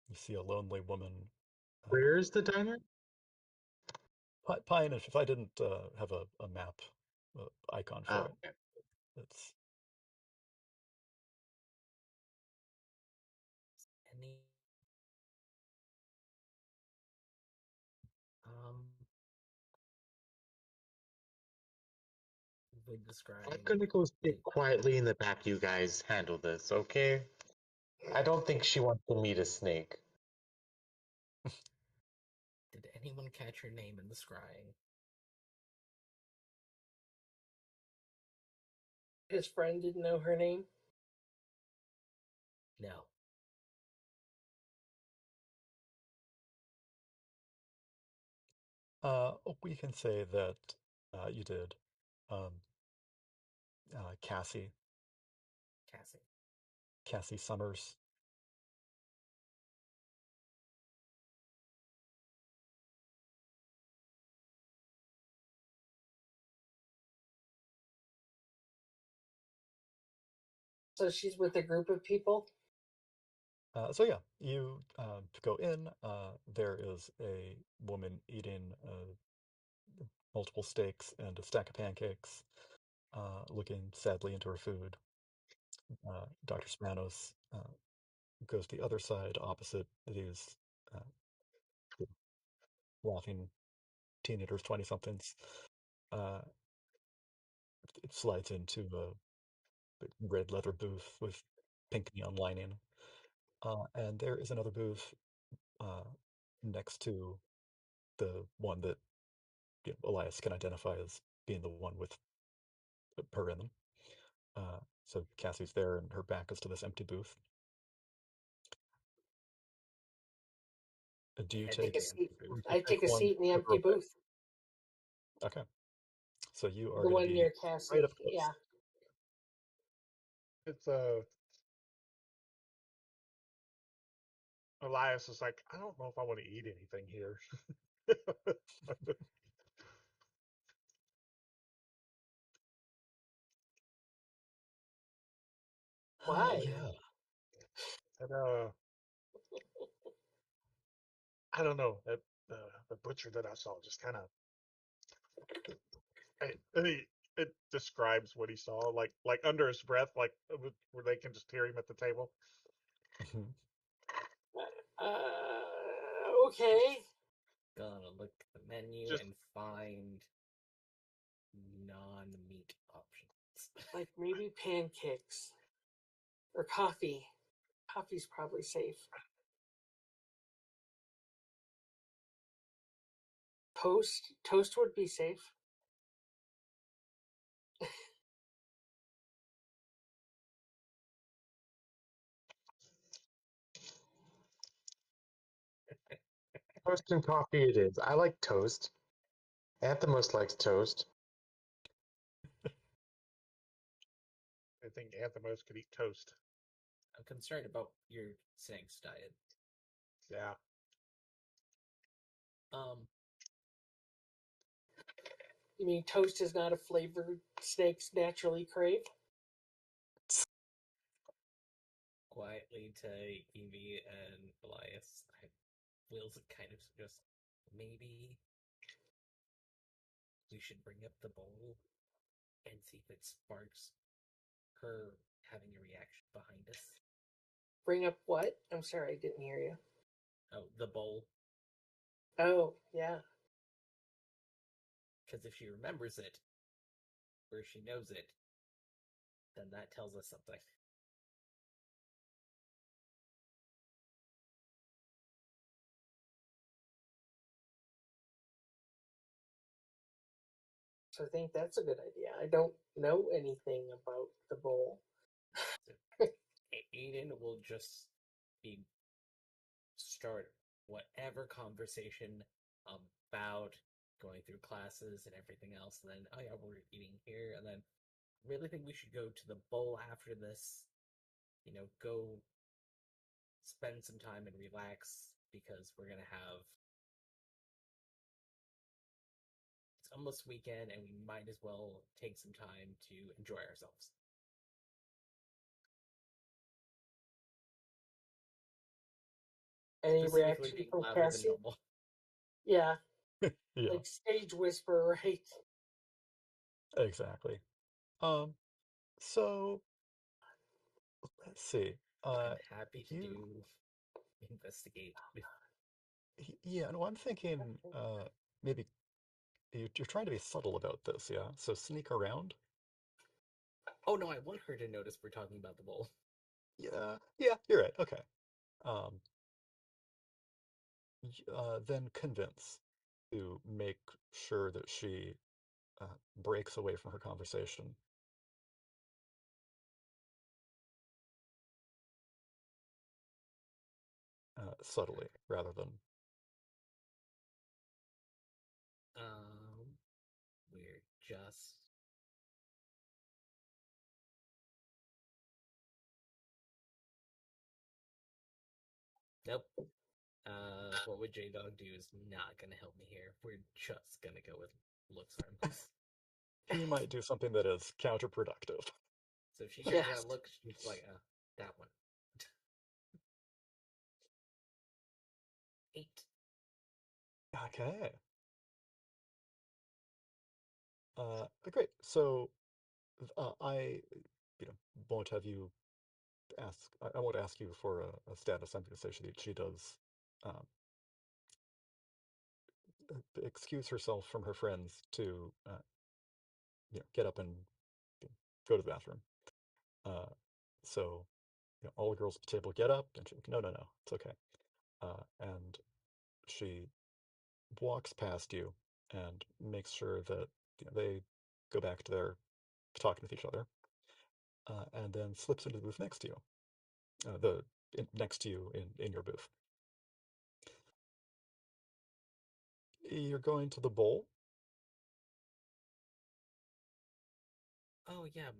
You see a lonely woman. Where is the diner? Pine, if I didn't have a map icon for it, Okay. it's Any with describing. I'm gonna go sit quietly in the back. You guys handle this, okay? I don't think she wants to meet a snake. Did anyone catch her name in the scrying? His friend didn't know her name? No. We can say that you did. Cassie. Cassie Summers. So she's with a group of people? So yeah, you go in. There is a woman eating multiple steaks and a stack of pancakes, looking sadly into her food. Dr. Spanos goes to the other side, opposite these laughing teenagers, 20-somethings. It slides into a red leather booth with pink neon lining. And there is another booth next to the one that Elias can identify as being the one with her in them. So Cassie's there, and her back is to this empty booth. Do you take a seat? I I take a seat in the empty booth. Okay. So you are The going one to be near Cassie. right up close. Yeah. It's Elias is like, I don't know if I want to eat anything here. Why? Yeah. And I don't know. That the butcher that I saw just kind of it describes what he saw, like under his breath, like where they can just hear him at the table. Okay. Gonna look at the menu and find non-meat options. Like maybe pancakes or coffee. Coffee's probably safe. Toast would be safe. Toast and coffee it is. I like toast. Anthemos likes toast. I think Anthemos could eat toast. I'm concerned about your snake's diet. Yeah. You mean toast is not a flavor snakes naturally crave? Quietly to Evie and Elias, Will's kind of suggest maybe we should bring up the bowl and see if it sparks her having a reaction behind us. Bring up what? I'm sorry, I didn't hear you. Oh, the bowl. Oh, yeah. Because if she remembers it, or she knows it, then that tells us something. So I think that's a good idea. I don't know anything about the bowl. So, Aiden will just be start whatever conversation about going through classes and everything else, and then, oh yeah, we're eating here, and then really think we should go to the bowl after this, go spend some time and relax, because we're gonna have, it's almost weekend, and we might as well take some time to enjoy ourselves. Any Specifically reaction being from louder than Cassie? normal. Yeah. Yeah, Like stage whisper, right? exactly. So let's see. I'm happy to you, investigate. yeah, no, I'm thinking maybe you're trying to be subtle about this, yeah? So sneak around. Oh no, I want her to notice we're talking about the bowl. Yeah, you're right. Okay. Um, then convince to make sure that she breaks away from her conversation subtly rather than. We're just nope. What would J Dog do is not gonna help me here. We're just gonna go with looks harmless. He might do something that is counterproductive. So if she gives that look, she's like, that one. 8. Okay. Great. So I, won't have you ask. I won't ask you for a status. I'm going to say she does um, excuse herself from her friends to get up and go to the bathroom. So all the girls at the table get up, and she's like, no, it's okay. And she walks past you and makes sure that they go back to their talking with each other, and then slips into the booth next to you. Next to you in your booth. You're going to the bowl? Oh yeah.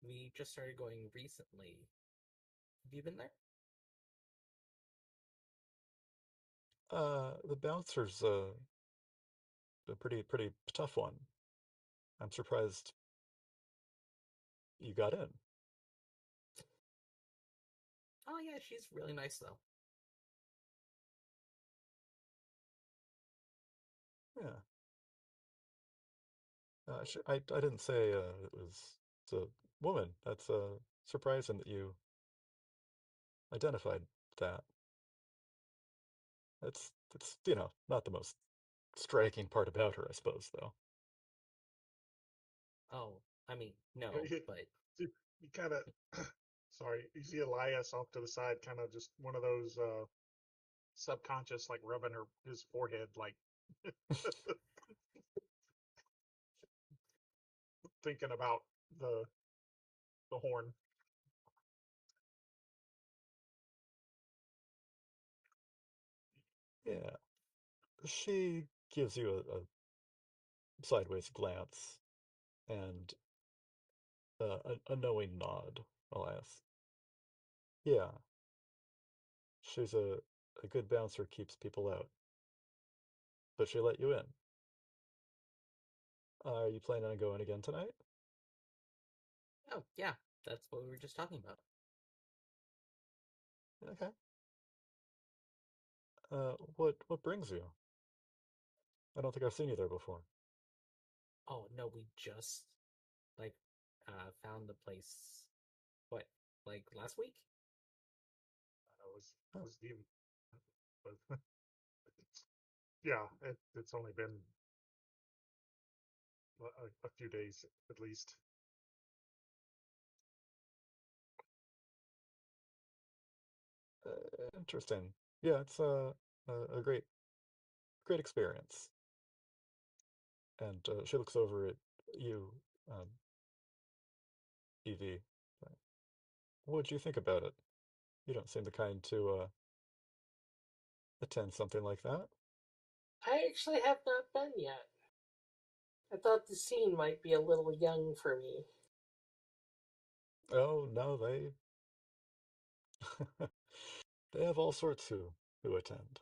We just started going recently. Have you been there? The bouncer's a pretty tough one. I'm surprised you got in. Oh yeah, she's really nice though. Yeah. I didn't say it's a woman. That's surprising that you identified that. It's not the most striking part about her, I suppose, though. Oh, I mean, no, but you kind of sorry, you see Elias off to the side, kind of just one of those subconscious, like rubbing his forehead, like thinking about the horn. Yeah. She gives you a sideways glance and a knowing nod, Elias. Yeah. She's a good bouncer, keeps people out. But she let you in. Are you planning on going again tonight? Oh, yeah. That's what we were just talking about. Okay. What brings you? I don't think I've seen you there before. Oh, no, we just, found the place, what, last week? It was even, but yeah, it's only been a few days at least. Interesting. Yeah, it's a great experience. And she looks over at you, Evie. What'd you think about it? You don't seem the kind to attend something like that. I actually have not been yet. I thought the scene might be a little young for me. Oh no, they they have all sorts who attend.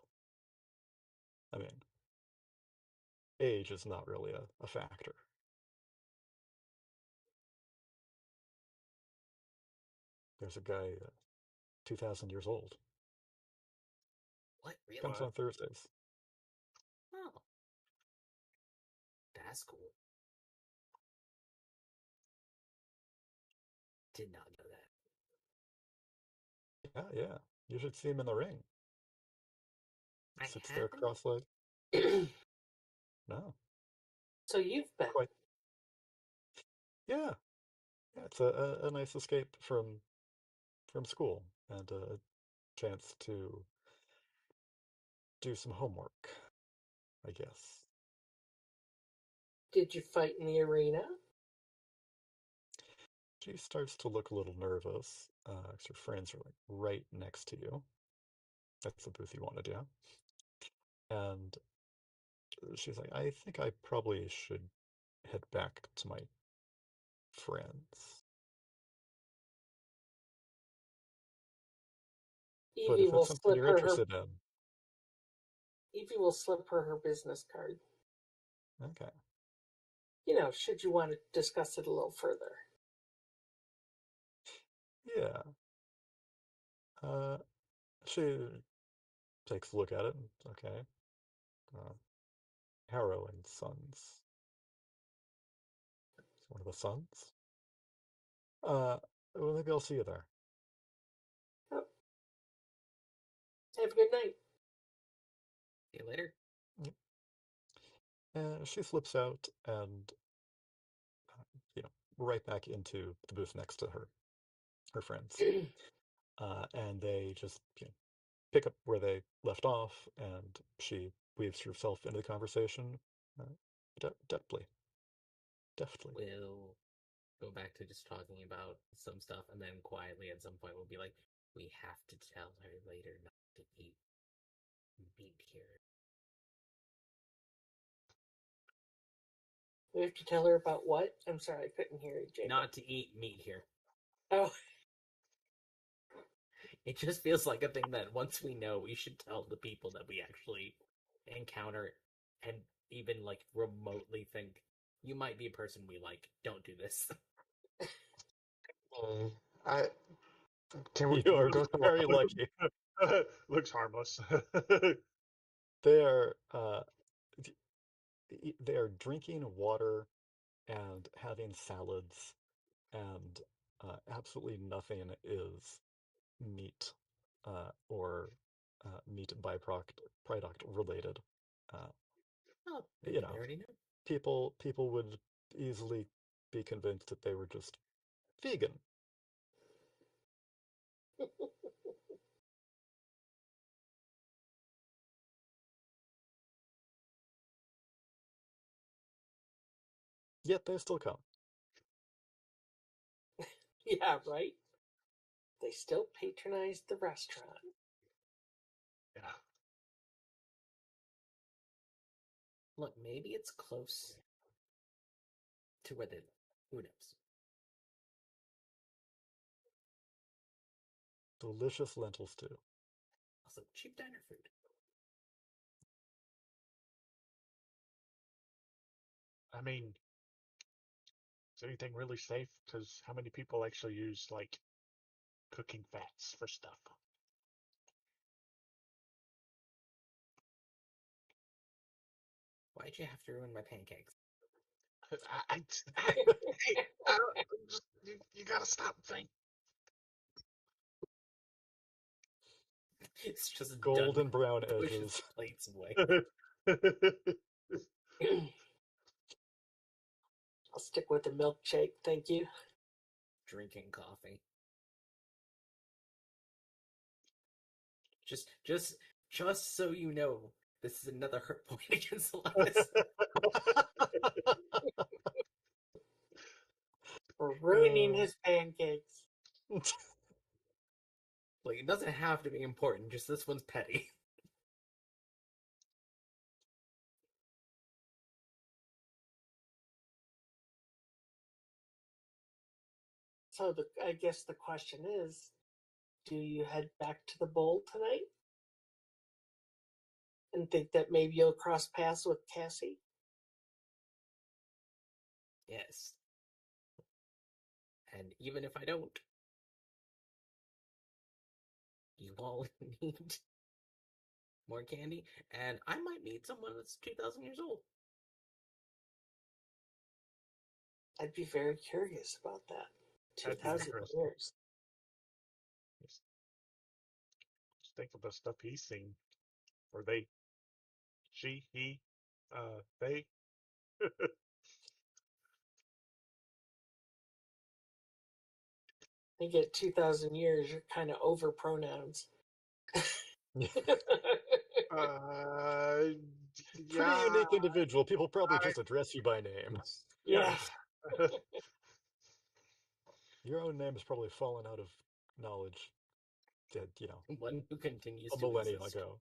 I mean, age is not really a factor. There's a guy 2,000 years old. What, really? Comes on Thursdays. Oh. That's cool. Did not know that. Yeah. You should see him in the ring. I Sits there haven't. cross-legged. No. So you've been. Quite. Yeah. Yeah, it's a nice escape from school and a chance to do some homework, I guess. Did you fight in the arena? She starts to look a little nervous, because her friends are like right next to you. That's the booth you want to do. And she's like, I think I probably should head back to my friends. But Evie if will it's something slip you're her interested in, Evie will slip her business card. okay. You know, should you want to discuss it a little further. Yeah. She takes a look at it. Okay. Harrow and Sons. It's one of the sons. Well, maybe I'll see you there. Oh. Have a good night. See you later. Yep. And she slips out and, right back into the booth next to her friends. And they just pick up where they left off, and she weaves herself into the conversation deftly. We'll go back to just talking about some stuff, and then quietly at some point we'll be like, we have to tell her later not to eat meat here. We have to tell her about what? I'm sorry, I couldn't hear you, Jacob. Not to eat meat here. Oh. It just feels like a thing that once we know, we should tell the people that we actually encounter and even remotely think you might be a person we like. Don't do this. Can we You are go very lucky. Looks harmless. They are drinking water and having salads, and absolutely nothing is meat or meat byproduct related. Oh, maybe they already know. People would easily be convinced that they were just vegan. Yet they still come. Yeah, right? They still patronize the restaurant. Yeah. Look, maybe it's close to where they live. Who knows? Delicious lentil stew. Also, cheap diner food. I mean, is anything really safe? Because how many people actually use, like, cooking fats for stuff? Why'd you have to ruin my pancakes? Hey, you gotta stop thinking. It's just golden done. brown Pushes edges. plates away. I'll stick with the milkshake, thank you. Drinking coffee. Just so you know, this is another hurt point against Elias. We're ruining his pancakes. Like, it doesn't have to be important, just this one's petty. So I guess the question is, do you head back to the bowl tonight? And think that maybe you'll cross paths with Cassie? Yes. And even if I don't, you all need more candy, and I might meet someone that's 2,000 years old. I'd be very curious about that. 2,000 years. Just think of the stuff he's seen. Or they. She, he, they. I think at 2,000 years, you're kind of over pronouns. Pretty unique individual. People probably just address you by name. Yeah. Your own name has probably fallen out of knowledge, One who continues a to millennia exist. ago.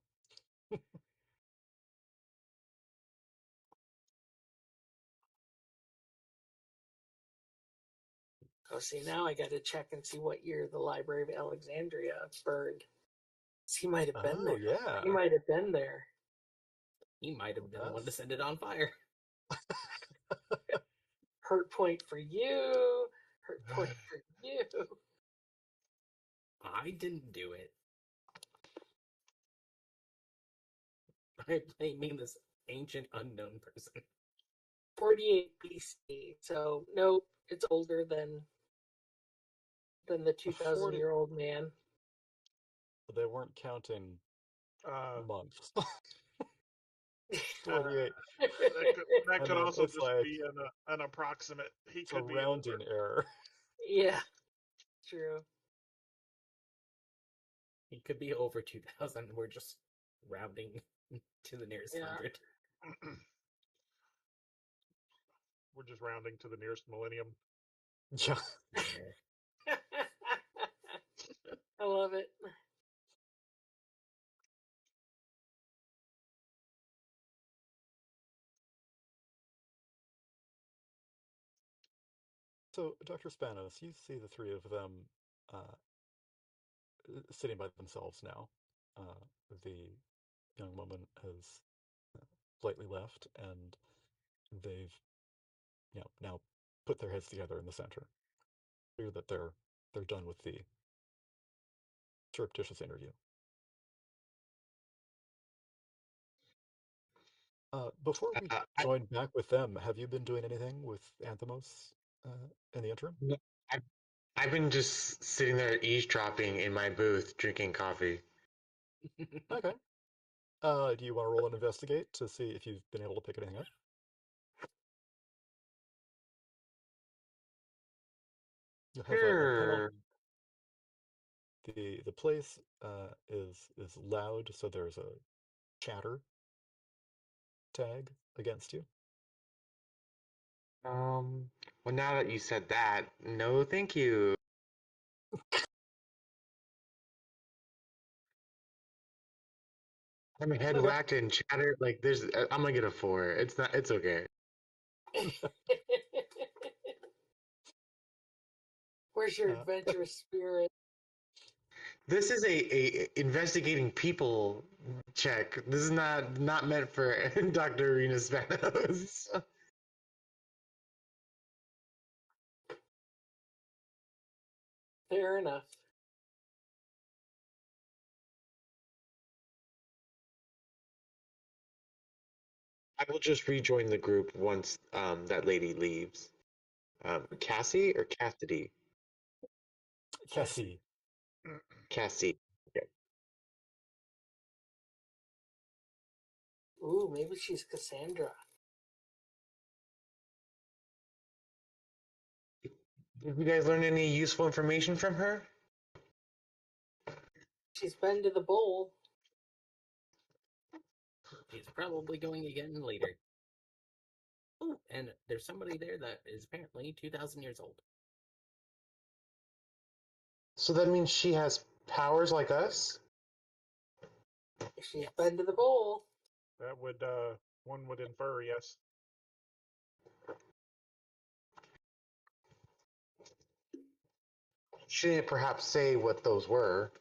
Oh, see, now I got to check and see what year the Library of Alexandria burned. He might have been there. Yeah. He might have been there. He might have been the one to send it on fire. Hurt point for you. Hurt point for you. I didn't do it. I'm blaming this ancient unknown person. 48 BC. So nope, it's older than the 2,000-year-old man. But they weren't counting months. 48. That could also just be an approximate. He could be rounding error. Yeah, true. It could be over 2,000. We're just rounding to the nearest 100. We're just rounding to the nearest millennium. Yeah. I love it. So, Dr. Spanos, you see the three of them sitting by themselves now. The young woman has slightly left, and they've now put their heads together in the center. Clear that they're done with the surreptitious interview. Before we join back with them, have you been doing anything with Anthemos in the interim? No, I've been just sitting there eavesdropping in my booth, drinking coffee. Okay. Do you want to roll an investigate to see if you've been able to pick anything up? You'll have a penalty. The place is loud, so there's a chatter tag against you. Well, now that you said that, no, thank you. I'm head whacked and chatter. Like there's, I'm gonna get a 4. It's not. It's okay. Where's your adventurous spirit? This is a investigating people check. This is not meant for Dr. Arena Spanos. Fair enough. I will just rejoin the group once that lady leaves. Cassie or Cassidy? Cassie. Cassie. Okay. Ooh, maybe she's Cassandra. Did you guys learn any useful information from her? She's been to the bowl. She's probably going again later. Oh, and there's somebody there that is apparently 2,000 years old. So that means she has powers like us? She's been to the bowl. That would one would infer, yes. She didn't perhaps say what those were.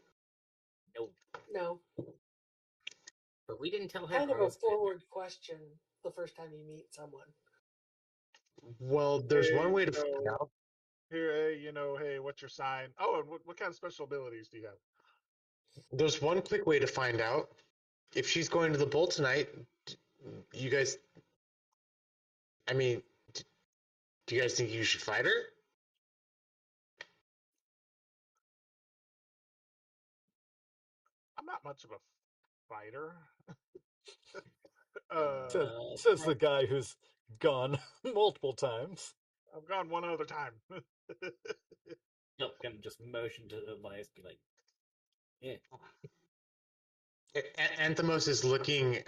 No. But we didn't tell her. Kind of a forward question the first time you meet someone. Well, there's one way to find out. Here, hey, what's your sign? Oh, and what kind of special abilities do you have? There's one quick way to find out. If she's going to the bowl tonight, you guys... I mean, do you guys think you should fight her? I'm not much of a fighter. Says the guy who's gone multiple times. I've gone one other time. Nope, gonna just motion to Elias, be like, yeah. Anthemos is looking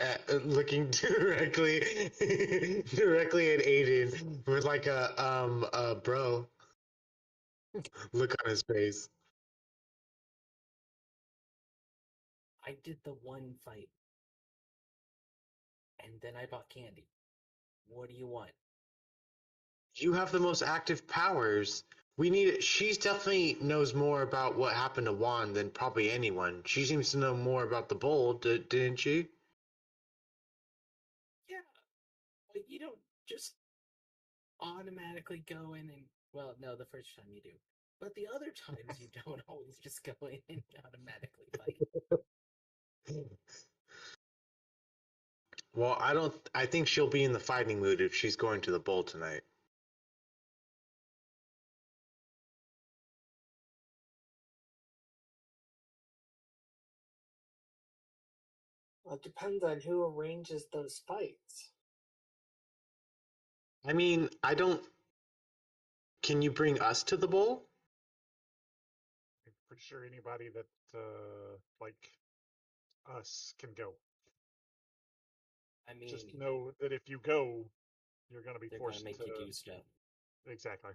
directly at Aiden with like a bro look on his face. I did the one fight. And then I bought candy. What do you want? You have the most active powers. We need it. She definitely knows more about what happened to Juan than probably anyone. She seems to know more about the bowl, didn't she? Yeah. But you don't just automatically go in and, well, no, the first time you do. But the other times you don't always just go in and automatically fight. Well, I think she'll be in the fighting mood if she's going to the bowl tonight. Well, it depends on who arranges those fights. I mean, can you bring us to the bowl? I'm pretty sure anybody that like us can go. I mean, just know that if you go, you're going to be forced to make you do stuff. Exactly.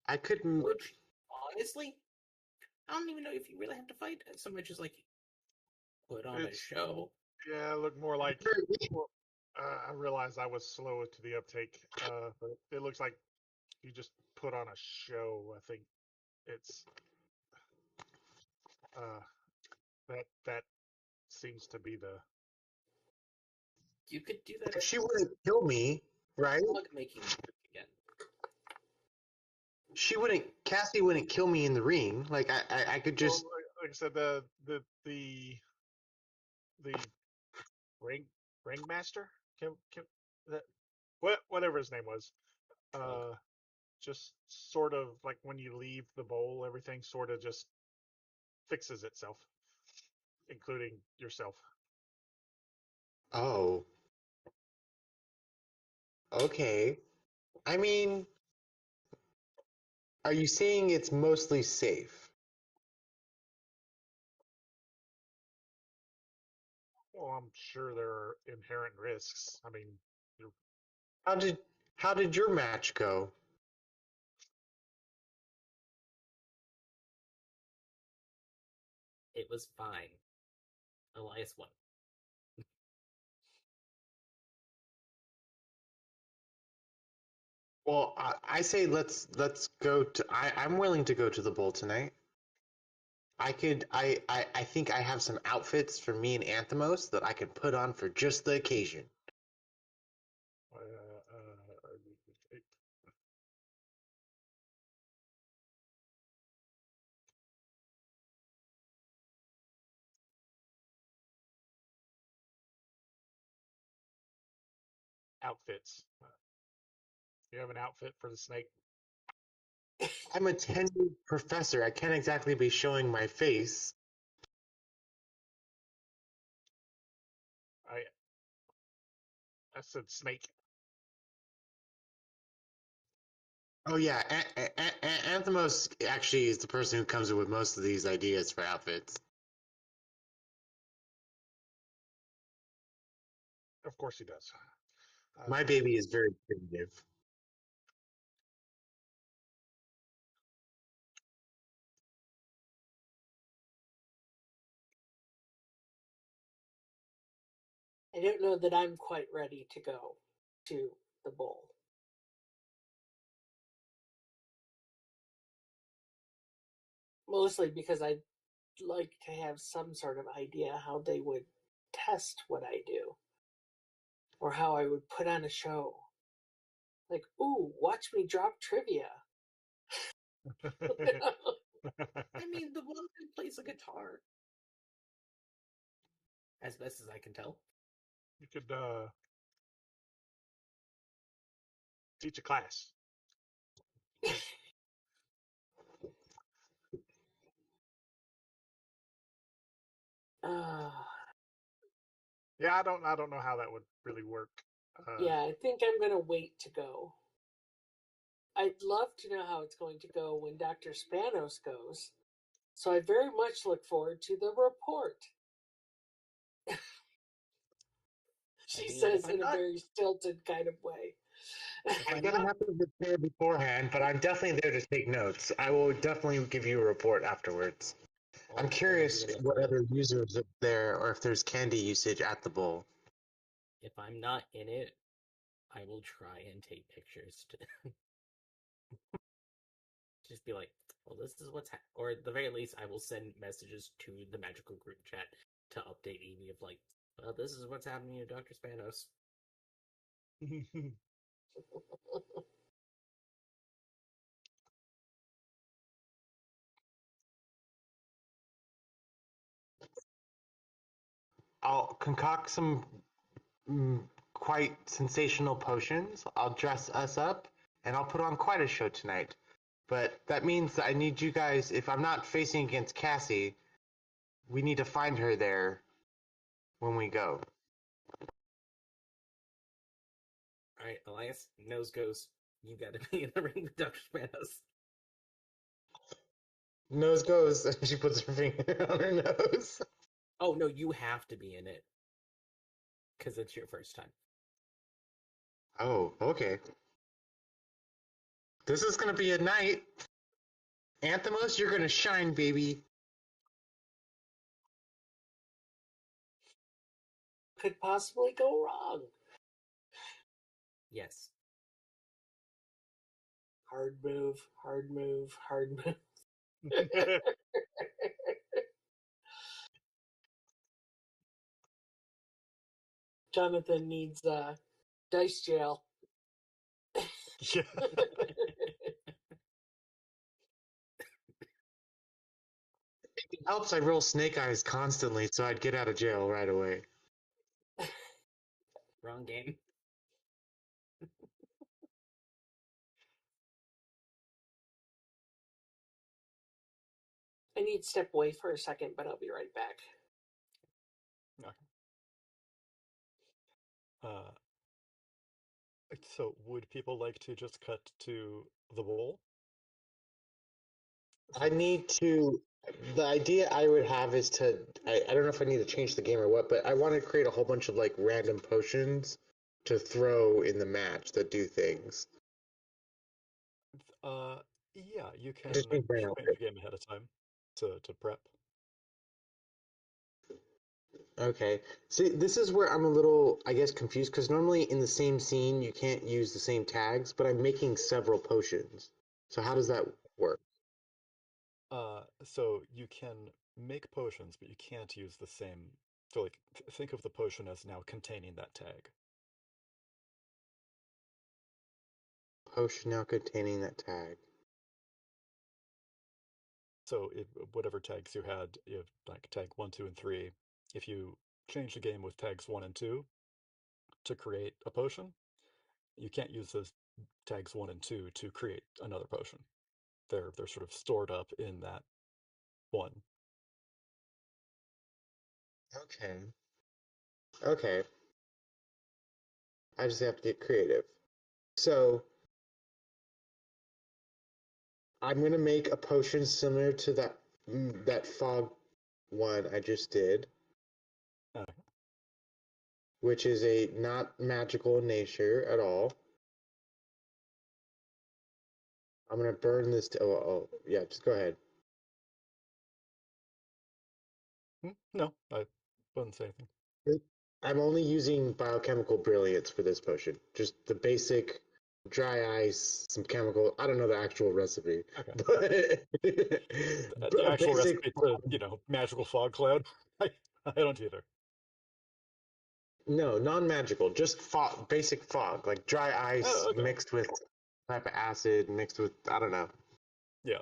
I couldn't. Which, honestly, I don't even know if you really have to fight so much as like put on a show. Yeah, look more like. I realized I was slow to the uptake, but it looks like you just put on a show. I think it's that seems to be the. You could do that. If she wouldn't kill me, right? Making again. Cassie wouldn't kill me in the ring. Like I could just. Well, like I said, the ringmaster, that whatever his name was, just sort of like when you leave the bowl, everything sort of just fixes itself, including yourself. Oh. Okay. I mean, are you saying it's mostly safe? Well, I'm sure there are inherent risks. I mean, how did your match go? It was fine. Elias won. Well, I say let's go to. I'm willing to go to the bowl tonight. I think I have some outfits for me and Anthemos that I could put on for just the occasion. Outfits. You have an outfit for the snake? I'm a tenured professor. I can't exactly be showing my face. I said snake. Oh yeah, Anthemos actually is the person who comes up with most of these ideas for outfits. Of course he does. My baby is very primitive. I don't know that I'm quite ready to go to the bowl. Mostly because I'd like to have some sort of idea how they would test what I do. Or how I would put on a show. Like, ooh, watch me drop trivia. I mean, the one who plays a guitar. As best as I can tell. You could teach a class. Yeah, I don't know how that would really work. Yeah, I think I'm going to wait to go. I'd love to know how it's going to go when Dr. Spanos goes. So I very much look forward to the report. She says in a very stilted kind of way. I'm going to have to prepare beforehand, but I'm definitely there to take notes. I will definitely give you a report afterwards. I'm curious what other users are there, or if there's candy usage at the bowl. If I'm not in it, I will try and take pictures to just be like, well, this is what's or at the very least, I will send messages to the magical group chat to update Evie of like, well, this is what's happening to Dr. Spanos. I'll concoct some quite sensational potions. I'll dress us up, and I'll put on quite a show tonight. But that means that I need you guys, if I'm not facing against Cassie, we need to find her there when we go. Alright, Elias, nose goes, you gotta be in the ring with Dr. Spanos. Nose goes, and she puts her finger on her nose. Oh, no, you have to be in it. Because it's your first time. Oh, okay. This is gonna be a night. Anthemos, you're gonna shine, baby. Could possibly go wrong. Yes. Hard move, hard move, hard move. Jonathan needs dice jail. Yeah. It helps I roll snake eyes constantly, so I'd get out of jail right away. Wrong game. I need to step away for a second, but I'll be right back. So would people like to just cut to the bowl? I need to. The idea I would have is to. I don't know if I need to change the game or what, but I want to create a whole bunch of like random potions to throw in the match that do things. Yeah, you can Just change bring out the game ahead of time to prep. Okay. See, this is where I'm a little, I guess, confused because normally in the same scene you can't use the same tags, but I'm making several potions. So how does that work? So you can make potions, but you can't use the same. So, like, think of the potion as now containing that tag. Potion now containing that tag. So, whatever tags you had, you have like tag 1, 2, and 3. If you change the game with tags 1 and 2 to create a potion, you can't use those tags 1 and 2 to create another potion. They're sort of stored up in that one. Okay. Okay. I just have to get creative. So I'm gonna make a potion similar to that fog one I just did, Okay. which is a not magical in nature at all. I'm gonna burn this. Yeah, just go ahead. No, I wouldn't say anything. I'm only using biochemical brilliance for this potion. Just the basic dry ice, some chemical. I don't know the actual recipe, Okay. but The actual basic. recipe to, magical fog cloud. I don't either. No, non-magical, just fog, basic fog, like dry ice Okay. mixed with type of acid, mixed with, I don't know. Yeah.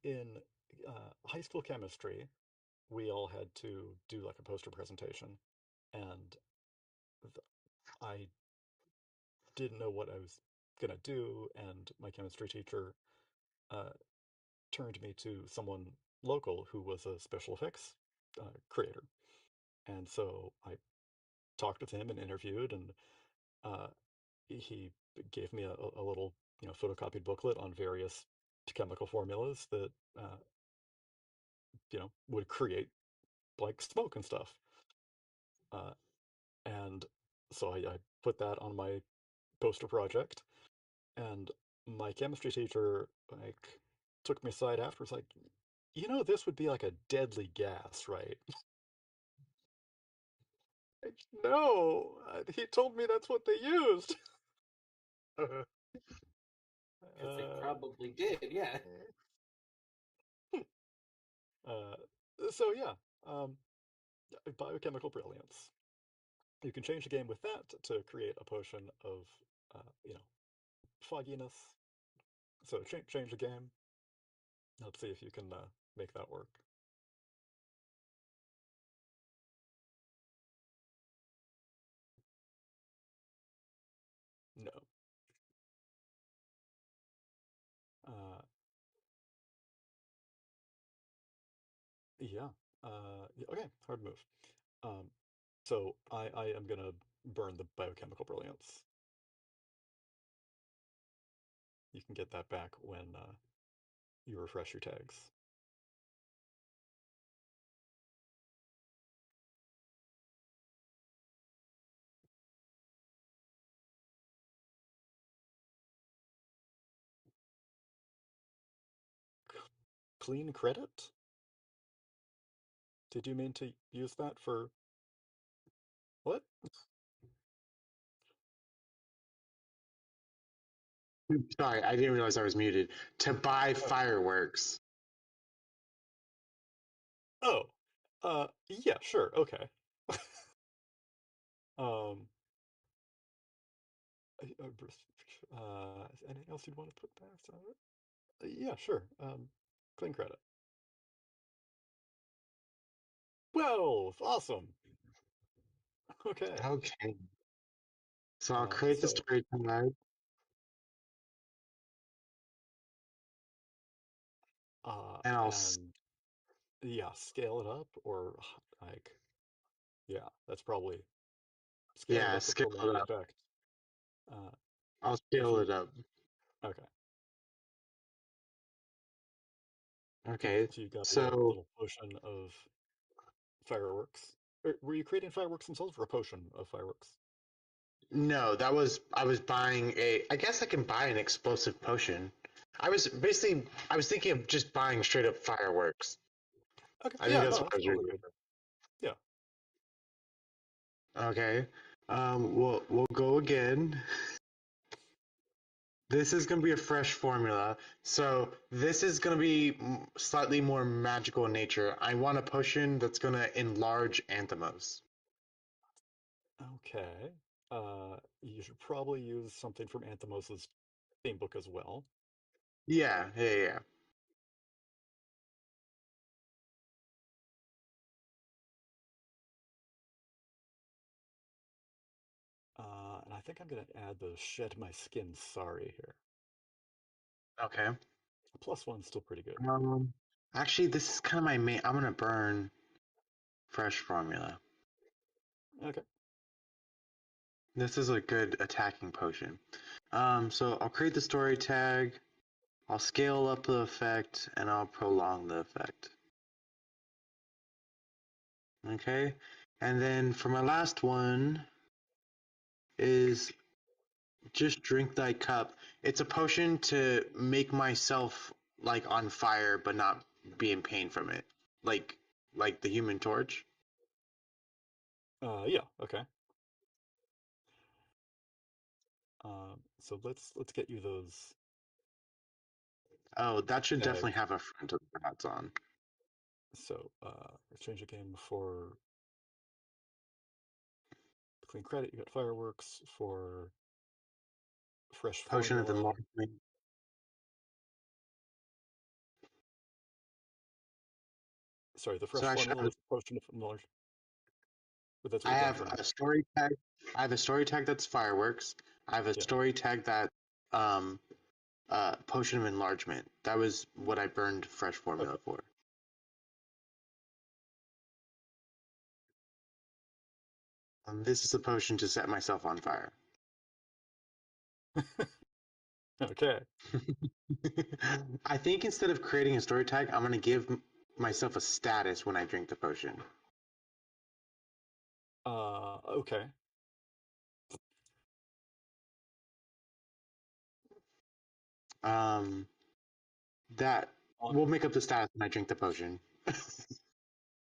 In high school chemistry, we all had to do like a poster presentation, and I didn't know what I was gonna do, and my chemistry teacher turned me to someone local who was a special effects creator, and so I talked with him and interviewed, and he gave me a little photocopied booklet on various chemical formulas that would create like smoke and stuff. And so I put that on my poster project, and my chemistry teacher like took me aside afterwards, like, this would be like a deadly gas, right? Like, no, he told me that's what they used. Because they probably did, yeah. So yeah, biochemical brilliance. You can change the game with that to create a potion of, fogginess. So change the game. Let's see if you can make that work. No. Yeah. Okay, hard move. So I am gonna burn the biochemical brilliance. You can get that back when you refresh your tags. Clean credit? Did you mean to use that for what? Sorry, I didn't realize I was muted. To buy fireworks. Oh, yeah, sure, okay. Anything else you'd want to put there? Yeah, sure. Clean credit. 12! Awesome! Okay. Okay. So I'll create the story tonight. And yeah, scale it up, or like, yeah, that's probably scale it up. Scale it up. Effect. I'll scale it up. Okay. Okay. So you got a So little potion of fireworks. Were you creating fireworks themselves, or a potion of fireworks? no, I was buying I guess I can buy an explosive potion. I was thinking of just buying straight up fireworks. Okay. I Yeah, think that's no, what that's I was totally reading. good. Yeah. Okay. We'll go again. This is going to be a fresh formula. So this is going to be slightly more magical in nature. I want a potion that's going to enlarge Anthemos. Okay. You should probably use something from Anthemos' theme book as well. Yeah. And I think I'm going to add the Shed My Skin Sorry here. Okay. A +1's still pretty good. Actually, this is kind of my main. I'm going to burn fresh formula. Okay. This is a good attacking potion. So I'll create the story tag. I'll scale up the effect, and I'll prolong the effect. Okay, and then for my last one is just drink thy cup. It's a potion to make myself like on fire, but not be in pain from it, like the Human Torch. Yeah. Okay. So let's get you those. Oh, that should definitely have a front of the hats on. So exchange a game for clean credit. You got fireworks for fresh Potion of formula. enlargement. Sorry, the fresh formula is the potion of enlargement. But that's what I you're have going for now. a story tag. I have a story tag that's fireworks. I have a story tag that potion of enlargement. That was what I burned fresh formula for. This is a potion to set myself on fire. Okay. I think instead of creating a story tag, I'm going to give myself a status when I drink the potion. Okay. That will make up the status when I drink the potion.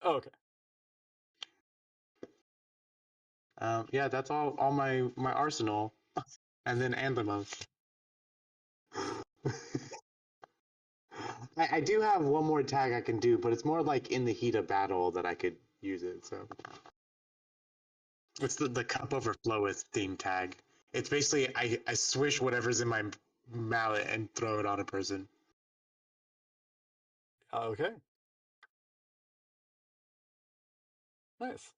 Okay. Yeah, that's all my arsenal, and then Anthemos. I do have one more tag I can do, but it's more like in the heat of battle that I could use it. So it's the cup overfloweth theme tag. It's basically I swish whatever's in my mallet and throw it on a person. Okay. Nice.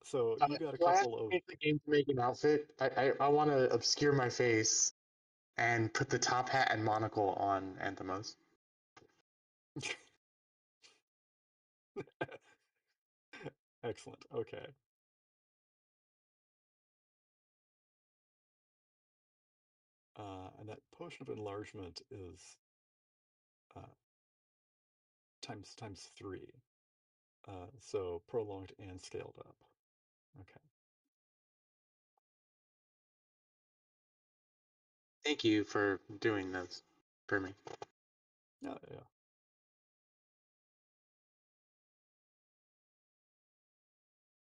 So you got a couple of. The game to make an outfit. I want to obscure my face and put the top hat and monocle on Anthemos. Excellent. Okay. And that potion of enlargement is times 3. So prolonged and scaled up. Okay. Thank you for doing this for me. Yeah.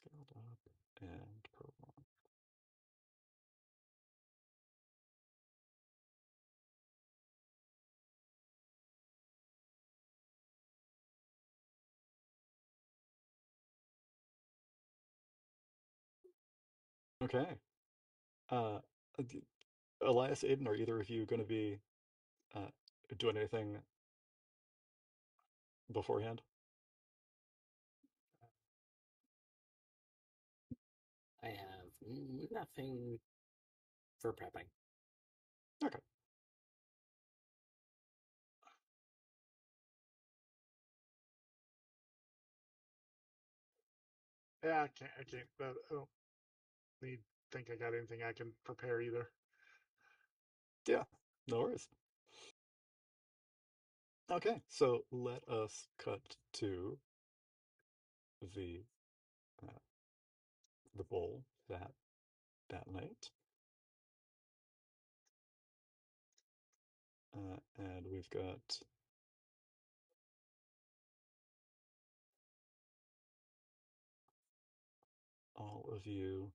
Scaled up and prolonged. Okay. Elias, Aiden, are either of you going to be doing anything beforehand? I have nothing for prepping. Okay. Yeah, I can't. I don't think I got anything I can prepare either. Yeah, no worries. Okay, so let us cut to the bowl that night, and we've got all of you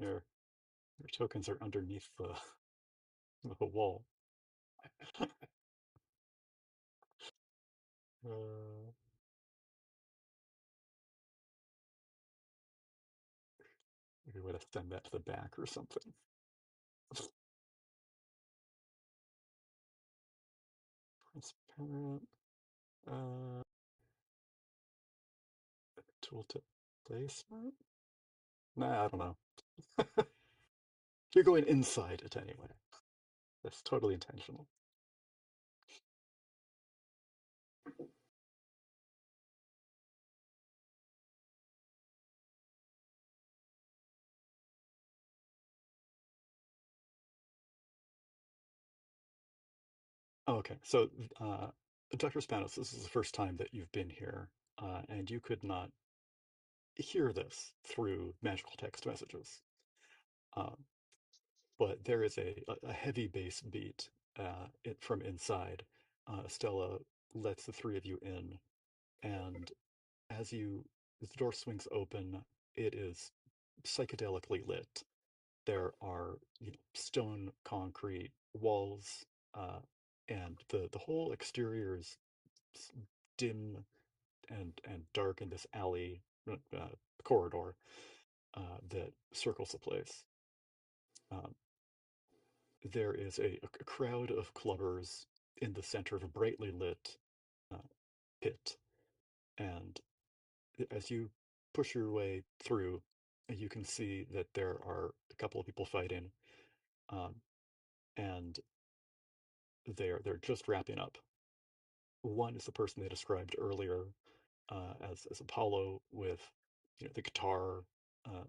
your tokens are underneath the wall. Maybe we would have send that to the back or something. Transparent. Tooltip placement? Nah, I don't know. You're going inside it anyway. That's totally intentional. Okay, so Dr. Spanos, this is the first time that you've been here, and you could not hear this through magical text messages. But there is a heavy bass beat from inside. Stella lets the three of you in, and as the door swings open, it is psychedelically lit. There are stone concrete walls, and the whole exterior is dim and dark in this alley corridor that circles the place. There is a crowd of clubbers in the center of a brightly lit pit, and as you push your way through, you can see that there are a couple of people fighting, and they're just wrapping up. One is the person they described earlier as Apollo, with the guitar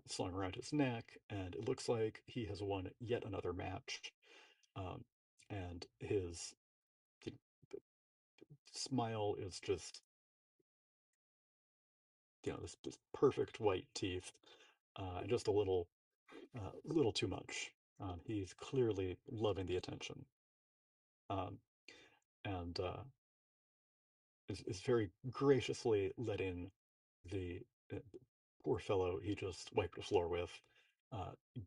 slung around his neck, and it looks like he has won yet another match. And his smile is just this perfect white teeth, and just a little too much. He's clearly loving the attention, and is very graciously letting the poor fellow he just wiped the floor with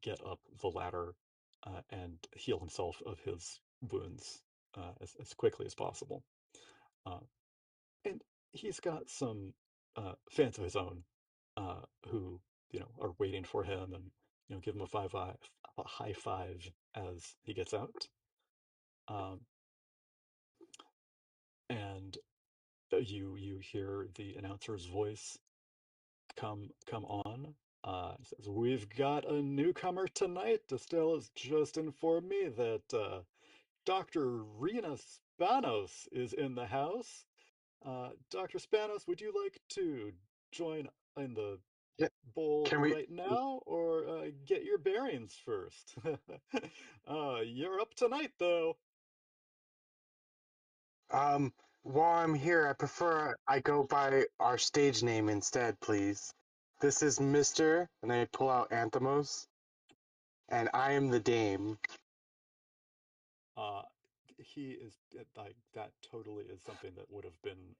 get up the ladder and heal himself of his wounds as quickly as possible. And he's got some fans of his own who are waiting for him and give him a high five as he gets out. And you hear the announcer's voice come on. It says, "We've got a newcomer tonight. Estella's just informed me that Dr. Rena Spanos is in the house. Dr. Spanos, would you like to join in the bowl right now, or get your bearings first? You're up tonight, though." While I'm here, I prefer I go by our stage name instead, please. This is Mr. and I pull out Anthemos, and I am the Dame. He is like that. Totally is something that would have been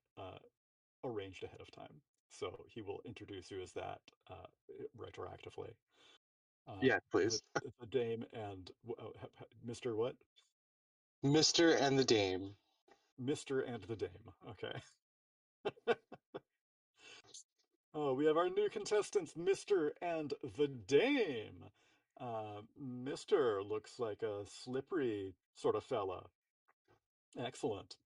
arranged ahead of time. So he will introduce you as that retroactively. Yeah, please. The Dame and Mr. what? Mr. and the Dame. Mr. and the Dame. Okay. Oh, we have our new contestants, Mr. and the Dame. Mr. looks like a slippery sort of fella. Excellent.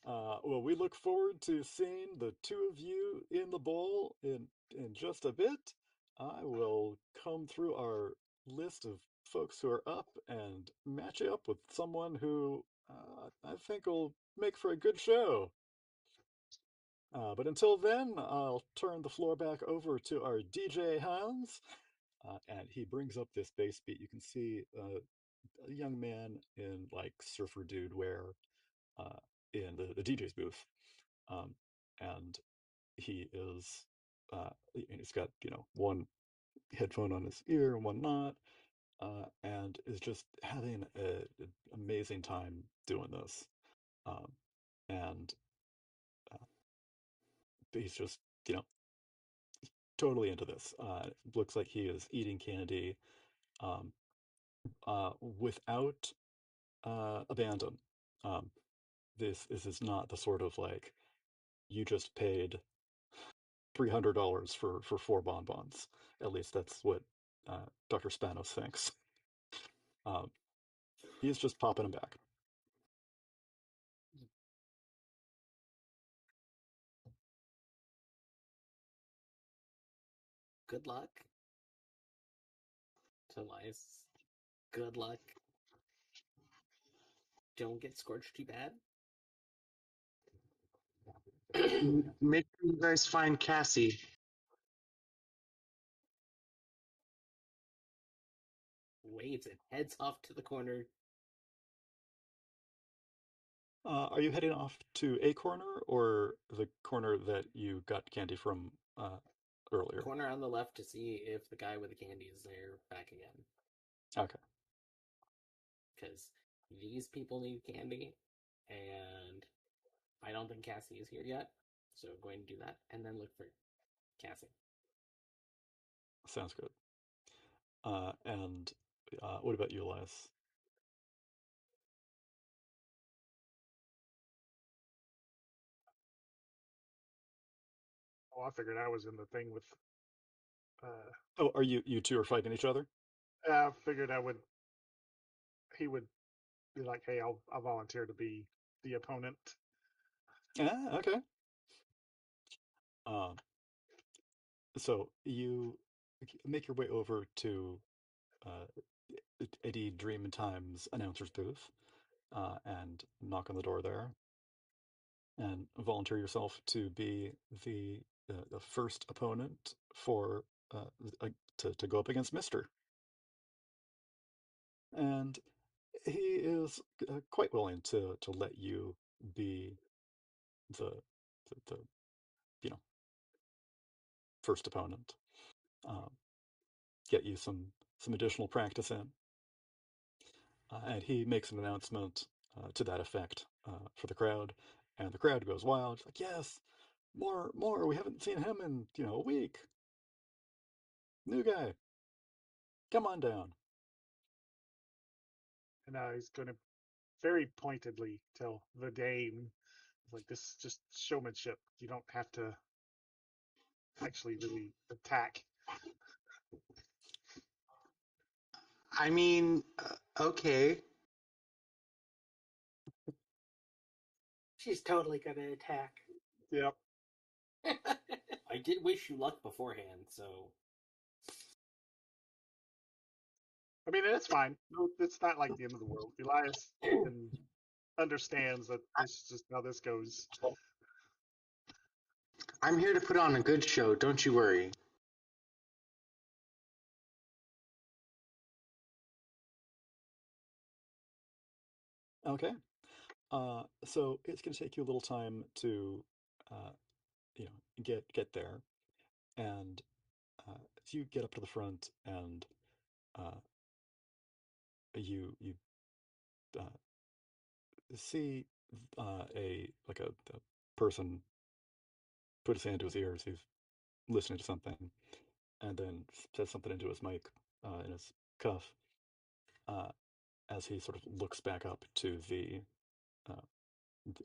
Well, we look forward to seeing the two of you in the bowl in just a bit. I will comb through our list of folks who are up and match you up with someone who I think will make for a good show. But until then, I'll turn the floor back over to our DJ Hans, and he brings up this bass beat. You can see a young man in like surfer dude wear in the DJ's booth, and he is he's got one headphone on his ear and one not, and is just having an amazing time doing this, and he's just totally into this. Looks like he is eating candy um, without abandon. This is not the sort of like you just paid $300 for 4 bonbons. At least that's what Dr. Spanos thinks. He's just popping them back. Good luck. Elias, good luck. Don't get scorched too bad. Make sure you guys find Cassie. Waves and heads off to the corner. Are you heading off to a corner or the corner that you got candy from earlier? Corner on the left to see if the guy with the candy is there back again. Okay. Because these people need candy, and I don't think Cassie is here yet. So I'm going to do that, and then look for Cassie. Sounds good. And what about you, Elias? Oh, I figured I was in the thing with. Oh, are you two are fighting each other? I figured he would be like, "Hey, I'll volunteer to be the opponent." Okay. So you make your way over to Eddie Dream Time's announcer's booth and knock on the door there and volunteer yourself to be the first opponent for to go up against Mister. And he is quite willing to let you be the first opponent, get you some additional practice in, and he makes an announcement to that effect for the crowd, and the crowd goes wild. It's like, yes, more. We haven't seen him in a week. New guy, come on down. And he's going to very pointedly tell the Dame, like, this is just showmanship. You don't have to actually really attack. I mean, okay. She's totally gonna attack. Yep. I did wish you luck beforehand, so. I mean, it's fine. It's not like the end of the world. Elias understands that this is just how this goes. I'm here to put on a good show. Don't you worry. Okay. So it's going to take you a little time to, get there, and as you get up to the front, and you see a person put his hand to his ears. He's listening to something, and then says something into his mic in his cuff as he sort of looks back up to the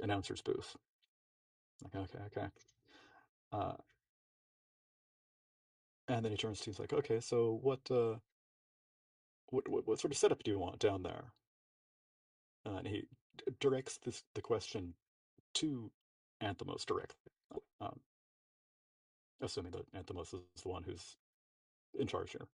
announcer's booth. Like, okay. And then he turns to, he's like, okay, so what sort of setup do you want down there? And he directs the question to Anthemos directly, um, assuming that Anthemos is the one who's in charge here.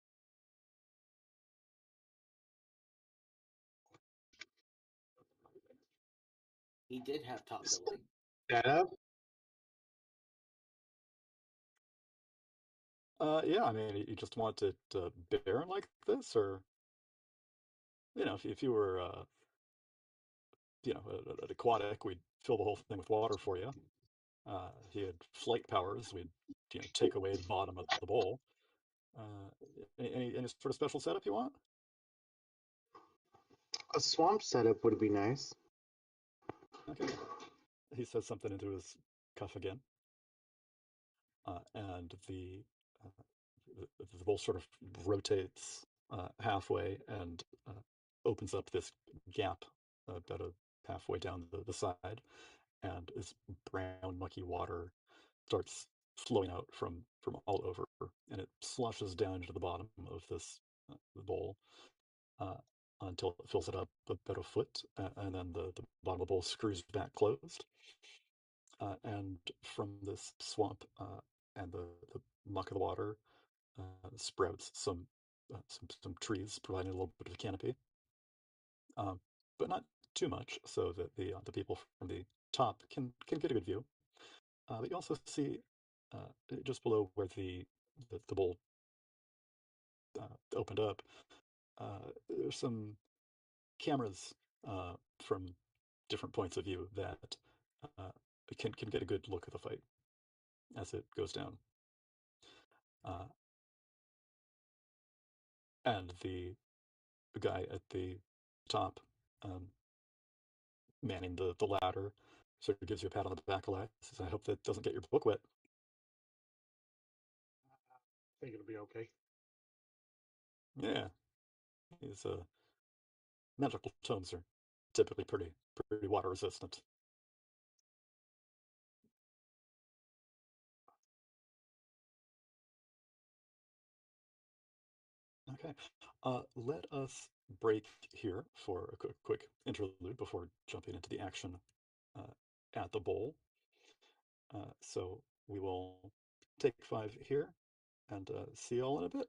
He did have top billing. Setup? Yeah, I mean, you just want it barren like this, or? if you were, an aquatic, we'd fill the whole thing with water for you. If you had flight powers, we'd, take away the bottom of the bowl. Any sort of special setup you want? A swamp setup would be nice. Okay. He says something into his cuff again. And the bowl sort of rotates halfway and opens up this gap about halfway down the side, and this brown mucky water starts flowing out from all over, and it sloshes down into the bottom of this bowl uh, until it fills it up about a foot, and then the bottom of the bowl screws back closed. And from this swamp and the muck of the water sprouts some trees, providing a little bit of a canopy, but not too much, so that the people from the top can get a good view. But you also see just below where the bowl opened up, there's some cameras from different points of view that can get a good look at the fight as it goes down. And the guy at the top, manning the ladder, sort of gives you a pat on the back a lot. Says, "I hope that doesn't get your book wet." I think it'll be okay. Yeah, these magical tomes are typically pretty water resistant. Okay, let us break here for a quick interlude before jumping into the action at the bowl. So we will take 5 here and see you all in a bit.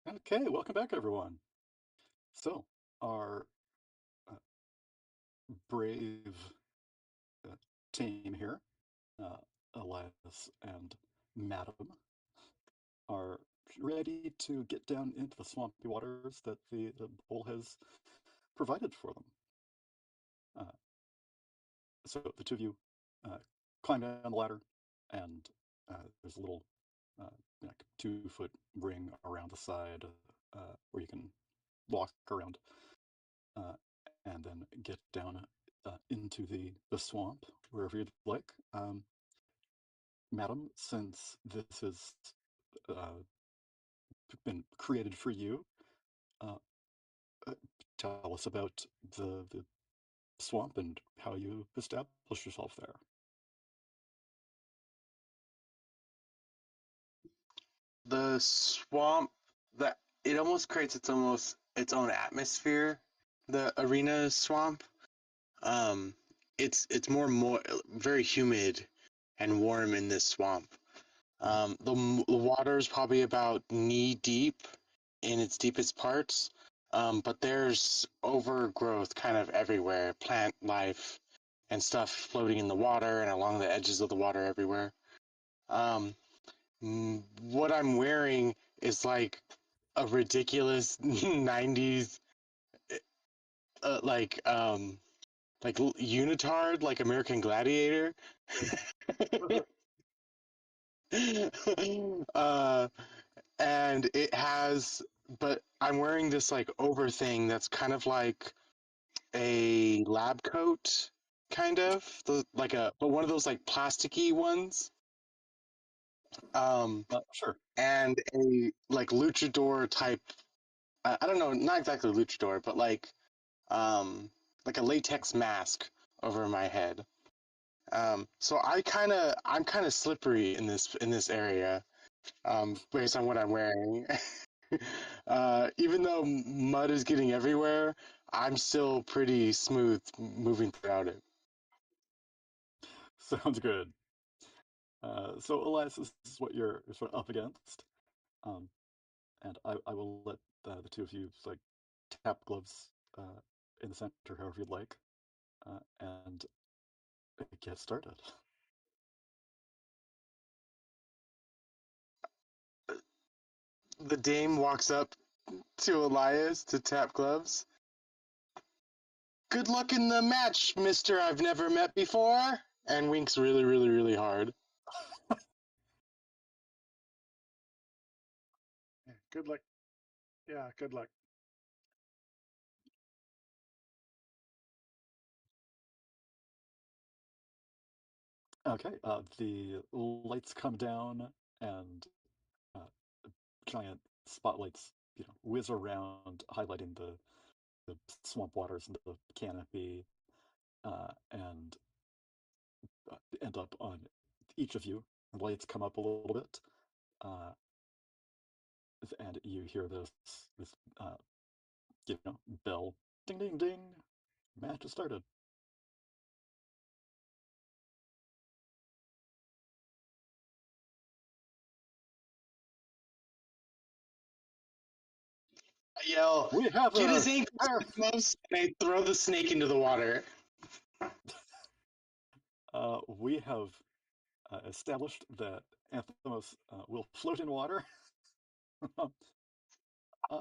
Okay, welcome back, everyone. So, our brave team here, Elias and Madam, are ready to get down into the swampy waters that the bowl has provided for them. So the two of you climb down the ladder, and there's a little like 2-foot ring around the side where you can walk around and then get down into the swamp wherever you'd like. Madam, since this has been created for you, tell us about the swamp and how you established yourself there. The swamp, that it almost creates its own atmosphere. The arena swamp, it's more very humid and warm in this swamp. The water is probably about knee deep in its deepest parts, but there's overgrowth kind of everywhere, plant life and stuff floating in the water and along the edges of the water everywhere. What I'm wearing is like a ridiculous 90s like unitard, like American Gladiator. And it has, but I'm wearing this like over thing that's kind of like a lab coat, kind of but one of those like plasticky ones. Sure. And a like luchador type. I don't know, not exactly luchador, but like a latex mask over my head. So I'm kind of slippery in this area, based on what I'm wearing. Even though mud is getting everywhere, I'm still pretty smooth moving throughout it. Sounds good. So, Elias, this is what you're sort of up against. And I will let the two of you like tap gloves in the center however you'd like, and get started. The dame walks up to Elias to tap gloves. Good luck in the match, mister I've never met before, and winks really, really, really hard. Good luck. Yeah, good luck. Okay, the lights come down, and giant spotlights, whiz around, highlighting the swamp waters and the canopy, and end up on each of you. The lights come up a little bit, and you hear this bell, ding, ding, ding. Match has started. I yell, We have get his ankles, and I throw the snake into the water. We have established that Anthemos will float in water.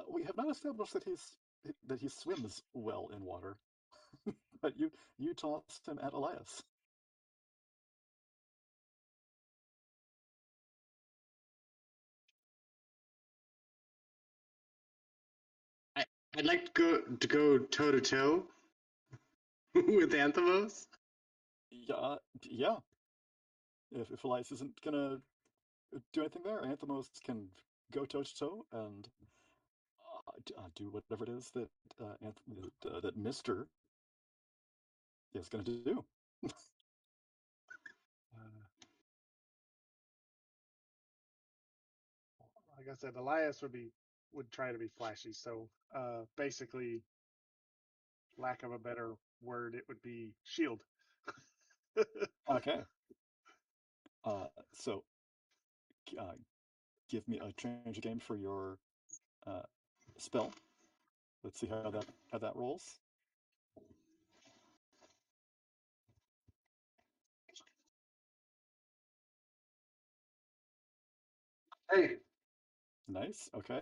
We have not established that he swims well in water, but you tossed him at Elias. I'd like to go toe to toe with Anthemos. Yeah. If Elias isn't gonna do anything there, Anthemos can go toe to toe and do whatever it is that that Mister is gonna do. Like I said, Elias would try to be flashy. So basically, lack of a better word, it would be shield. Okay. So give me a change game for your spell. Let's see how that rolls. Hey. Nice. Okay.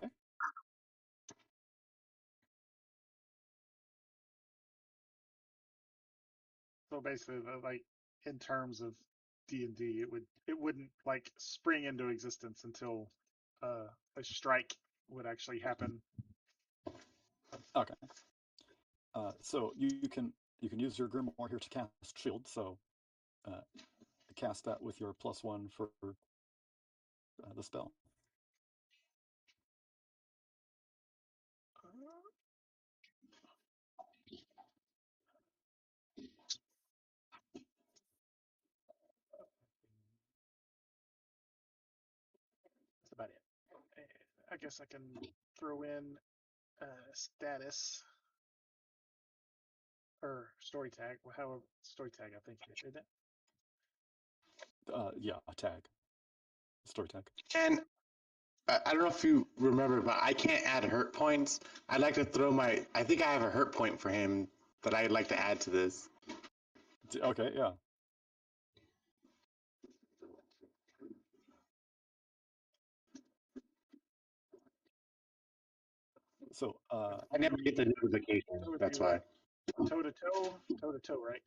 So basically, like in terms of D&D, it wouldn't like spring into existence until a strike would actually happen. Okay. So you can use your Grimoire here to cast Shield. So cast that with your +1 for the spell. That's about it. I guess I can throw in status or story tag. However, story tag, I think, isn't it? Yeah, a tag. Story tag. And I don't know if you remember, but I can't add hurt points. I'd like to throw I think I have a hurt point for him that I'd like to add to this. Okay, yeah. So I never get the notification. So That's why. Toe to toe, right?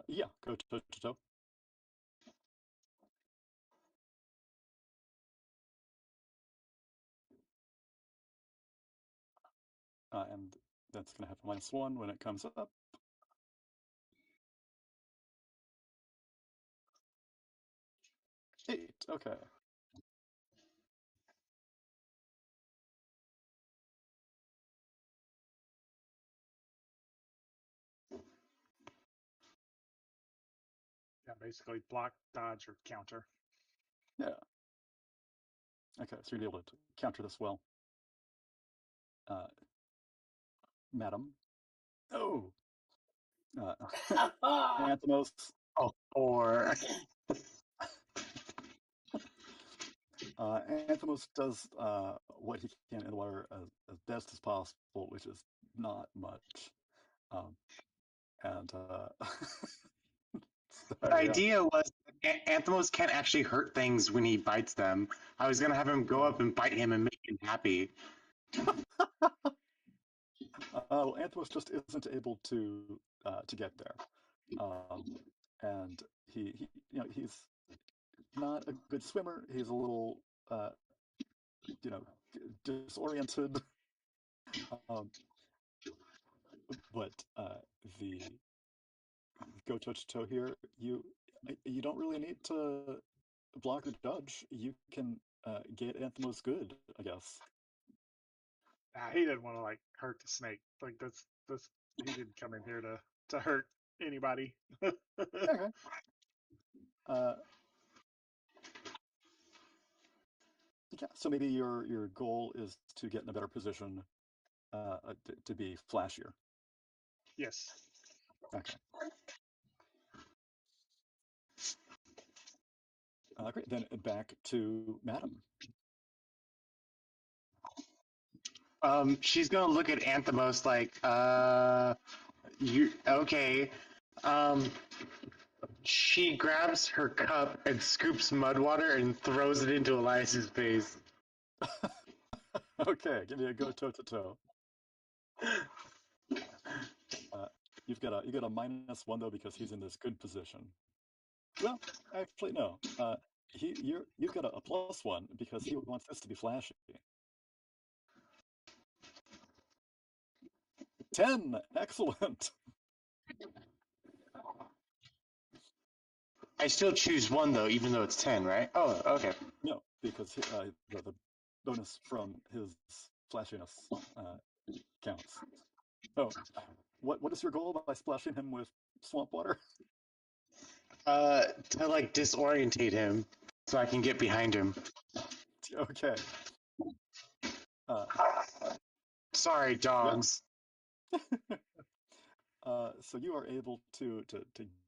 Yeah, go toe to toe. And that's going to have -1 when it comes up. Eight. Okay. Yeah, basically block, dodge, or counter. Yeah. Okay, so you're able to counter this well. Madam. Oh! Anthemos. Oh, or Anthemos does what he can in the water as best as possible, which is not much. The idea was Anthemos can't actually hurt things when he bites them. I was gonna have him go up and bite him and make him happy. Well, Anthemos just isn't able to get there, and he he's not a good swimmer. He's a little disoriented. But the go toe to toe here, you don't really need to block or dodge. You can get Anthemos good, I guess. He didn't want to like hurt the snake. Like that's he didn't come in here to hurt anybody. Okay. Yeah, so maybe your goal is to get in a better position to be flashier. Yes. Okay. Great. Then back to Madam. She's gonna look at Anthemos like, you okay? She grabs her cup and scoops mud water and throws it into Elias's face. Okay, give me a go toe to toe. You got a -1 though because he's in this good position. Well, actually no. You've got a +1 because he wants this to be flashy. 10. Excellent. I still choose 1 though, even though it's 10, right? Oh, okay. No, because the bonus from his flashiness counts. Oh, what is your goal by splashing him with swamp water? To like disorientate him so I can get behind him. Okay. Sorry, dogs. Yeah. So you are able to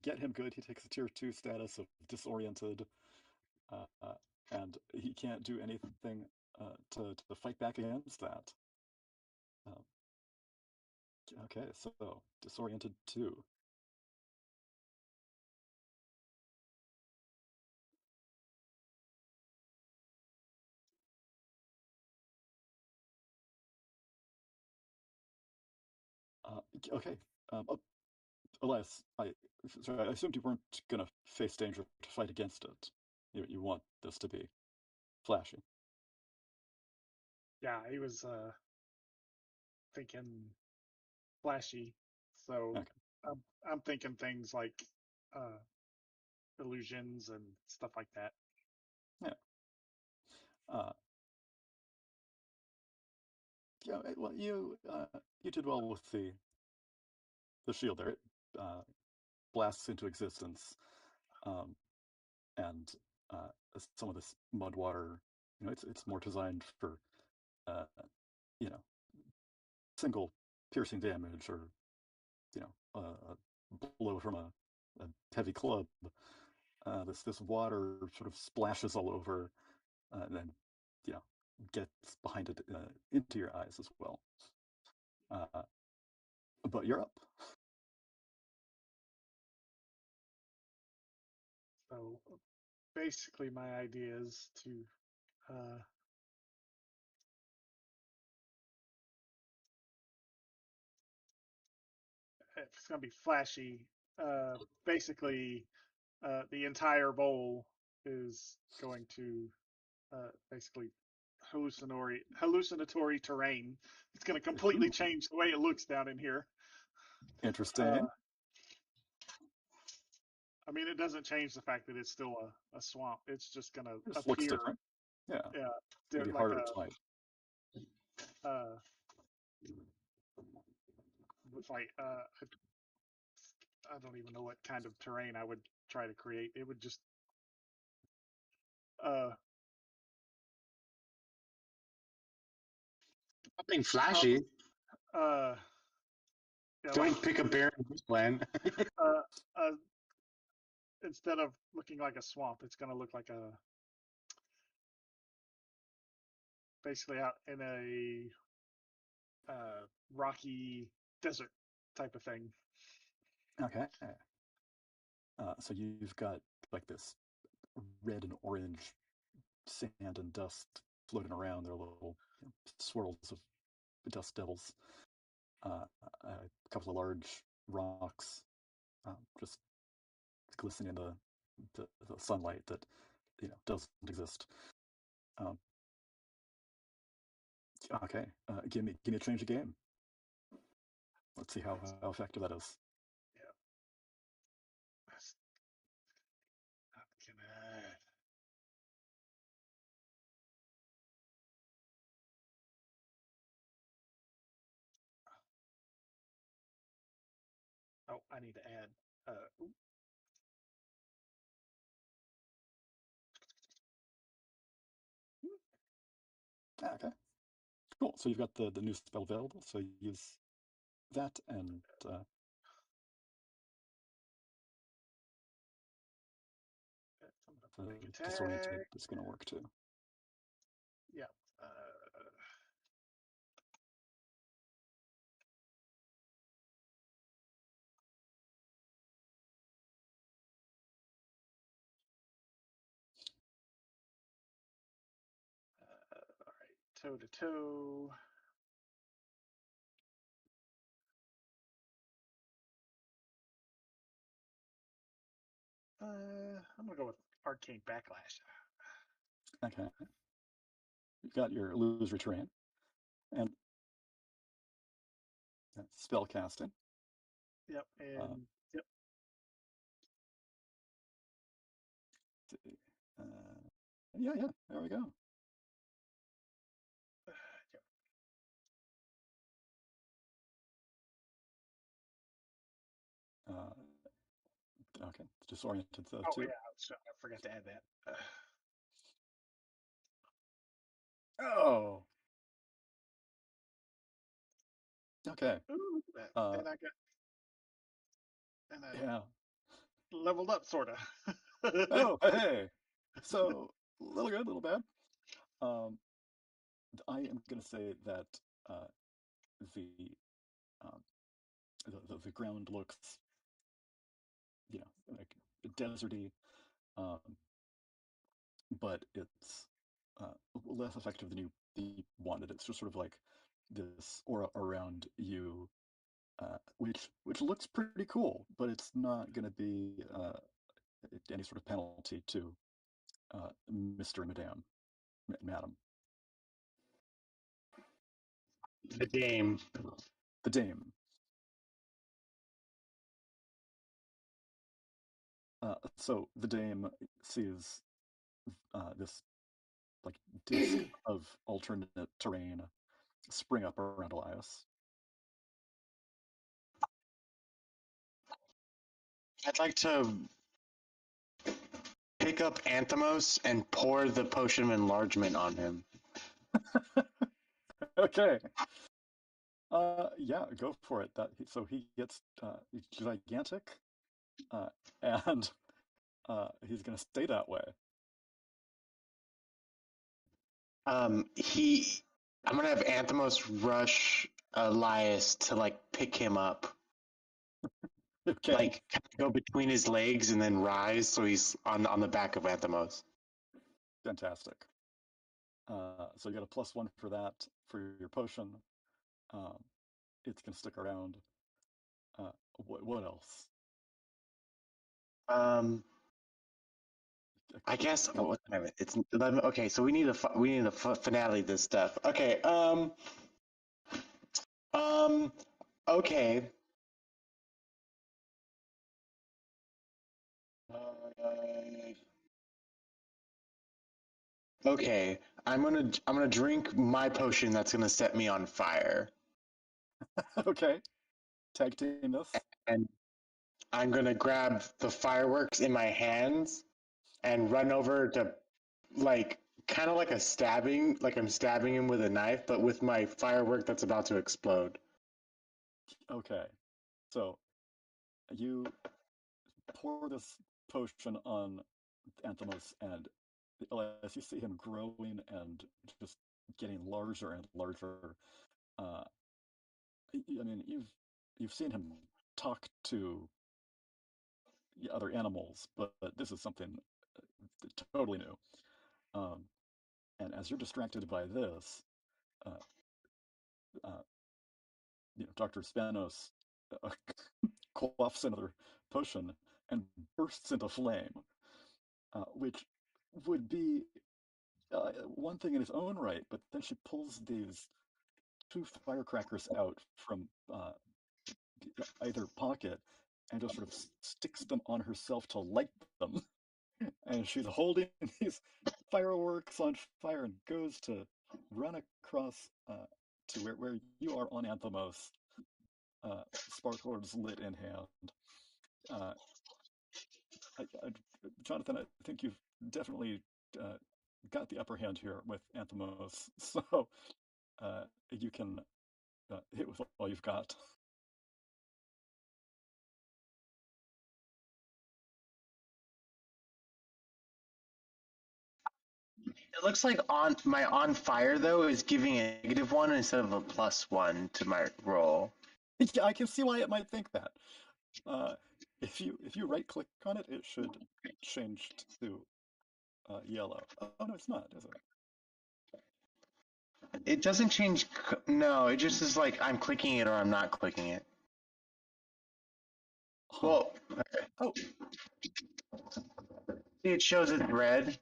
get him good. He takes a tier 2 status of disoriented, and he can't do anything to fight back against that. Okay, so disoriented 2. Okay. Elias, I assumed you weren't gonna face danger to fight against it. You want this to be flashy. Yeah, he was thinking flashy, so okay. I'm thinking things like illusions and stuff like that. Yeah. Yeah. Well, you did well with the shield there. It blasts into existence, and some of this mud water. It's more designed for single piercing damage, or a blow from a heavy club. This water sort of splashes all over, and then gets behind it into your eyes as well. But you're up. So basically, my idea is to if it's going to be flashy, basically the entire bowl is going to basically hallucinatory terrain. It's going to completely change the way it looks down in here. Interesting. I mean, it doesn't change the fact that it's still a swamp. It's just going to appear. Looks different. Yeah. Maybe like harder to fight. With like I don't even know what kind of terrain I would try to create. It would just something flashy. Yeah, don't pick a barren wasteland. Instead of looking like a swamp, it's going to look like a basically out in a rocky desert type of thing. Okay. So you've got like this red and orange sand and dust floating around. They're little swirls of dust devils. A couple of large rocks just glistening in the sunlight that doesn't exist. Okay, give me a change of game. Let's see how effective that is. Yeah. That's not gonna. Oh, I need to add. Okay, cool. So you've got the new spell available. So you use that, and the disoriented is going to work too. Yeah. All right, toe to toe. I'm gonna go with arcane backlash. Okay. You've got your illusory terrain and spell casting. Yep, and yep. Yeah, there we go. Yep. Okay, disoriented too. Yeah, I forgot to add that. Oh. Okay. Ooh, and I leveled up, sorta. Oh, hey. So, a little good, a little bad. I am going to say that the, um, the ground looks, like deserty, um, but it's less effective than you wanted. It's just sort of like this aura around you, which looks pretty cool, but it's not going to be any sort of penalty to Mr. and Madam. The dame. The dame. So the dame sees this like disc of alternate terrain spring up around Elias. I'd like to pick up Anthemos and pour the potion of enlargement on him. Okay. Yeah, go for it. So he gets gigantic, and he's gonna stay that way. I'm gonna have Anthemos rush Elias to like pick him up. Okay. Like go between his legs and then rise, so he's on the back of Anthemos. Fantastic. So you got a +1 for that for your potion. It's gonna stick around. What else? I guess what time? It's 11. Okay, so we need a finale this stuff. Okay. Okay. Okay. I'm gonna drink my potion that's gonna set me on fire. Okay. Tag team this. And I'm gonna grab the fireworks in my hands and run over to, like, kind of like a stabbing, like I'm stabbing him with a knife, but with my firework that's about to explode. Okay. So you pour this potion on Anthemos, and as you see him growing and just getting larger and larger, I mean, you've seen him talk to other animals, but this is something totally new. And as you're distracted by this, uh, uh, Dr. Spanos uh, quaffs another potion and bursts into flame, which would be one thing in its own right, but then she pulls these two firecrackers out from either pocket and just sort of sticks them on herself to light them. And she's holding these fireworks on fire and goes to run across to where you are on Anthemos, sparklers lit in hand. Jonathan, I think you've definitely got the upper hand here with Anthemos, so you can hit with all you've got. It looks like on fire though is giving a -1 instead of a +1 to my roll. Yeah, I can see why it might think that. If you right click on it, it should change to yellow. Oh no, it's not, is it? It doesn't change. No, it just is like I'm clicking it or I'm not clicking it. Huh. Well, okay. Oh, See, it shows it's red.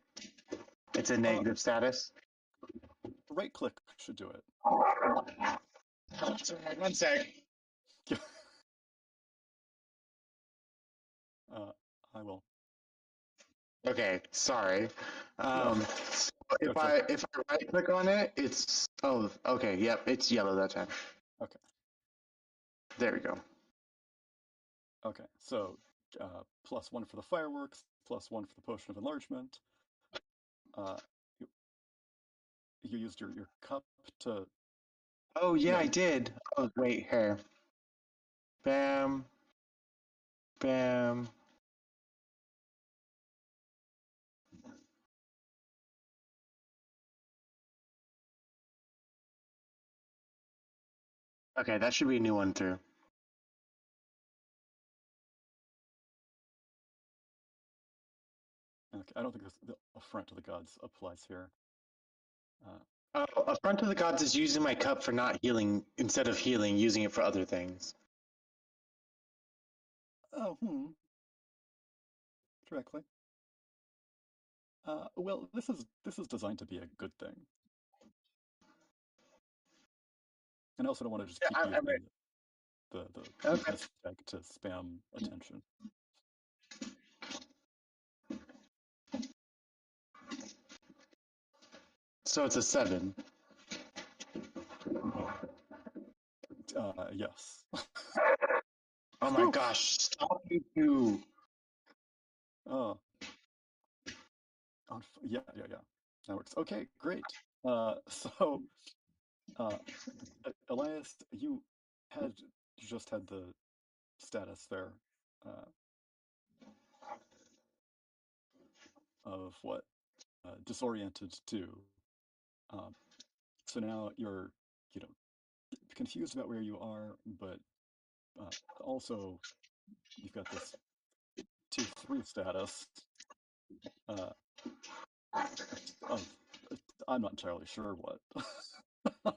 It's a negative status. right click should do it. Sorry, 1 sec. I will. Okay, sorry. No. So if I right click on it, it's okay. Yep, it's yellow that time. Okay. There we go. Okay, so +1 for the fireworks, +1 for the potion of enlargement. You used your cup to. Oh yeah, I did. Oh wait, here. Bam. Bam. Okay, that should be a new one too. Okay, I don't think the affront to the gods applies here. Oh, affront to the gods is using my cup for not healing instead of healing, using it for other things. Oh, directly. Well, this is designed to be a good thing, and I also don't want to just keep using the weakness tag to spam attention. So it's a 7. Yes. Oh my gosh! Stop you two. Oh. Yeah. That works. Okay, great. So, Elias, you just had the status there of what? Disoriented 2. So now you're, confused about where you are, but also you've got this tier 3 status of I'm not entirely sure what.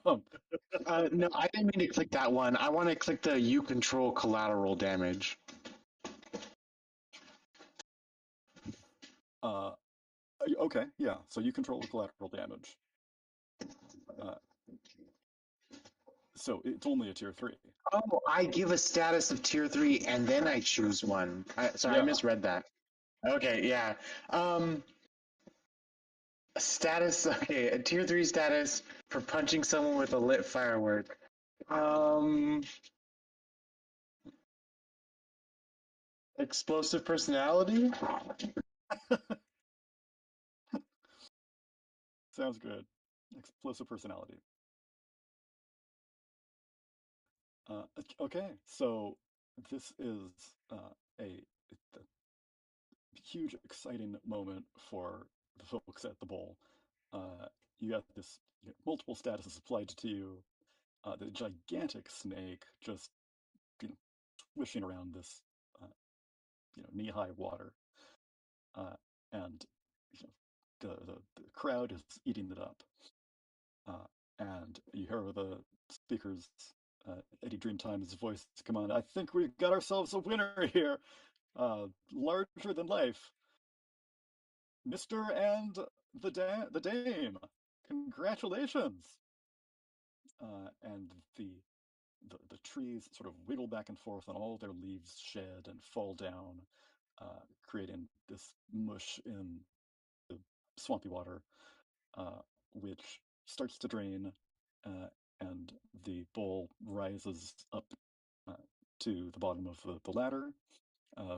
No, I didn't mean to click that one. I want to click the you control collateral damage. Okay, yeah. So you control the collateral damage. So it's only a tier 3. Oh, I give a status of tier 3 and then I choose one. Sorry, I misread that. Okay, yeah. Status. Okay, a tier 3 status for punching someone with a lit firework. Explosive personality? Sounds good. Explosive personality. Okay, so this is a huge, exciting moment for the folks at the bowl. You got this multiple statuses applied to you. The gigantic snake just swishing around this knee-high water, and the crowd is eating it up. And you hear the speakers, Eddie Dreamtime's voice come on. I think we got ourselves a winner here. Larger than life. Mr. and the Dame. Congratulations. And the trees sort of wiggle back and forth, and all their leaves shed and fall down, creating this mush in the swampy water, which starts to drain, and the bowl rises up to the bottom of the ladder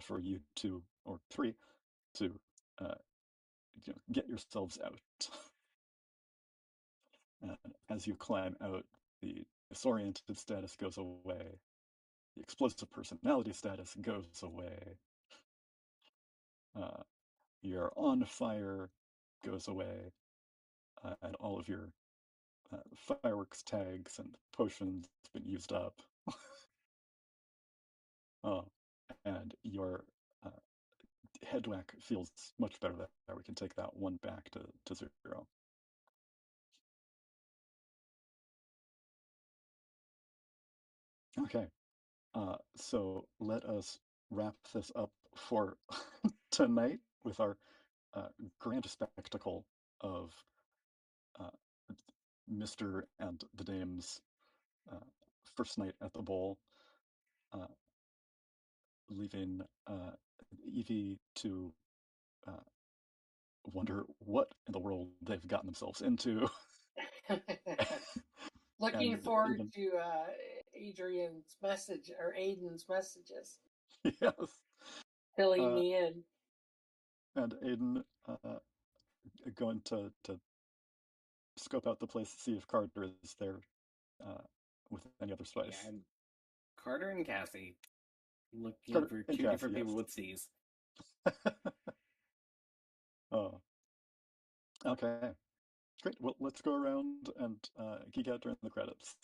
for you 2 or 3 to get yourselves out. As you climb out, the disoriented status goes away. The explosive personality status goes away. Your on fire goes away, and all of your fireworks tags and potions have been used up. And your head whack feels much better there. We can take that 1 back to 0. Okay, so let us wrap this up for tonight with our grand spectacle of Mr. and the Dame's first night at the bowl, leaving Evie to wonder what in the world they've gotten themselves into. Looking forward to Adrian's message or Aiden's messages. Yes. Filling me in. And Aiden going to scope out the place to see if Carter is there with any other spice. Yeah, Carter and Cassie looking for 2 different people with C's. Oh. Okay. Great. Well, let's go around and geek out during the credits.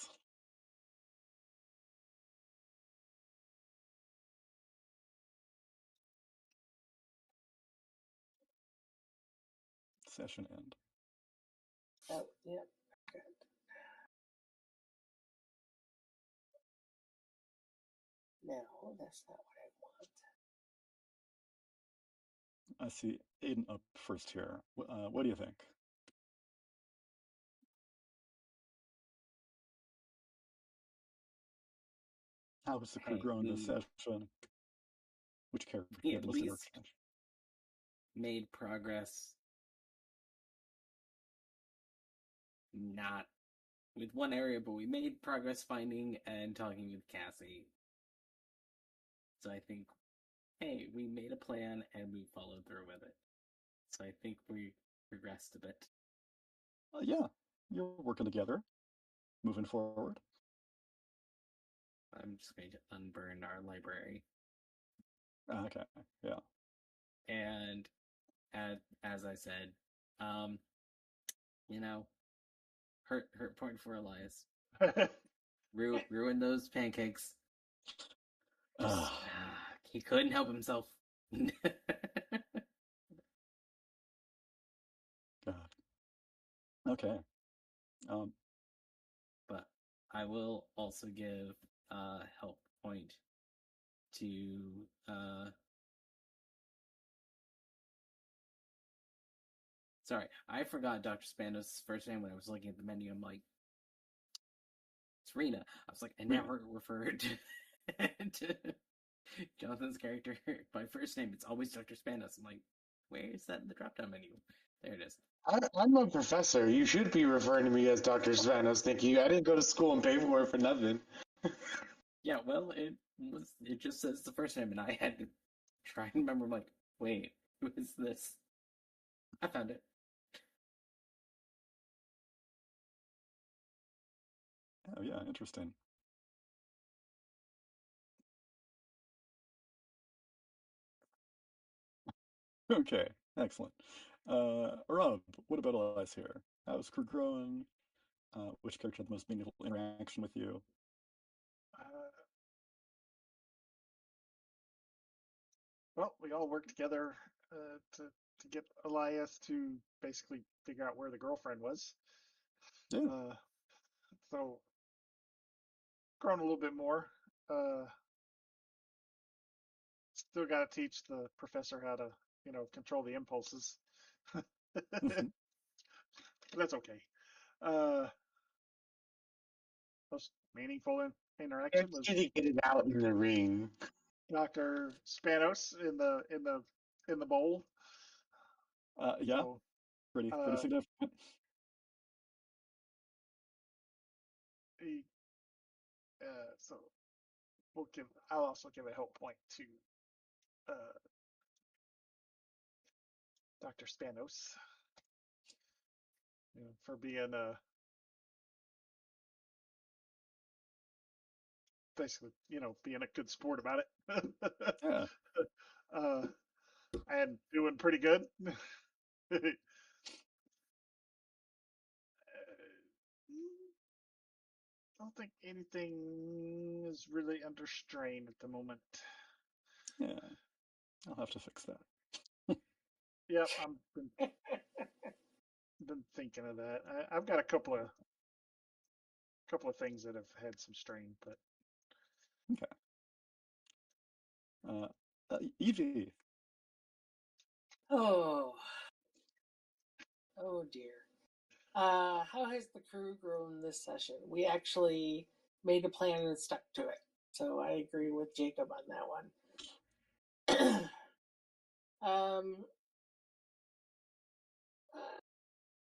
session end. Oh, yeah. Good. No, that's not what I want. I see Aiden up first here. What do you think? How has the crew grown this session? Which character We had at the most least interaction? made progress. Not with one area, but we made progress finding and talking with Cassie. So I think, hey, we made a plan and we followed through with it. So I think we progressed a bit. Yeah, you're working together, moving forward. I'm just going to unburn our library. Okay, yeah. And as I said, hurt point for Elias. Ruin those pancakes. Just, he couldn't help himself. God. Okay. But I will also give a help point to sorry, I forgot Dr. Spanos' first name when I was looking at the menu. I'm like, it's Rena. I was like, I never referred to Jonathan's character by first name. It's always Dr. Spanos. I'm like, where is that in the drop-down menu? There it is. I'm a professor. You should be referring to me as Dr. Spanos. Thank you. I didn't go to school and pay for it for nothing. Yeah, well, it just says the first name, and I had to try and remember. I'm like, wait, who is this? I found it. Oh yeah, interesting. Okay, excellent. Rob, what about Elias here? How's crew growing? Which character had the most meaningful interaction with you? Well, we all worked together to get Elias to basically figure out where the girlfriend was. Yeah. So grown a little bit more. Still got to teach the professor how to, control the impulses. That's okay. Most meaningful interaction was to get it out in the ring. Dr. Spanos in the bowl. Yeah, So, pretty significant. So I'll also give a help point to Dr. Spanos, for being basically, being a good sport about it. Yeah. And doing pretty good. I don't think anything is really under strain at the moment. Yeah, I'll have to fix that. Yep, I've been thinking of that. I've got a couple of things that have had some strain, but okay. Evie. Oh dear. How has the crew grown this session? We actually made a plan and stuck to it. So I agree with Jacob on that one.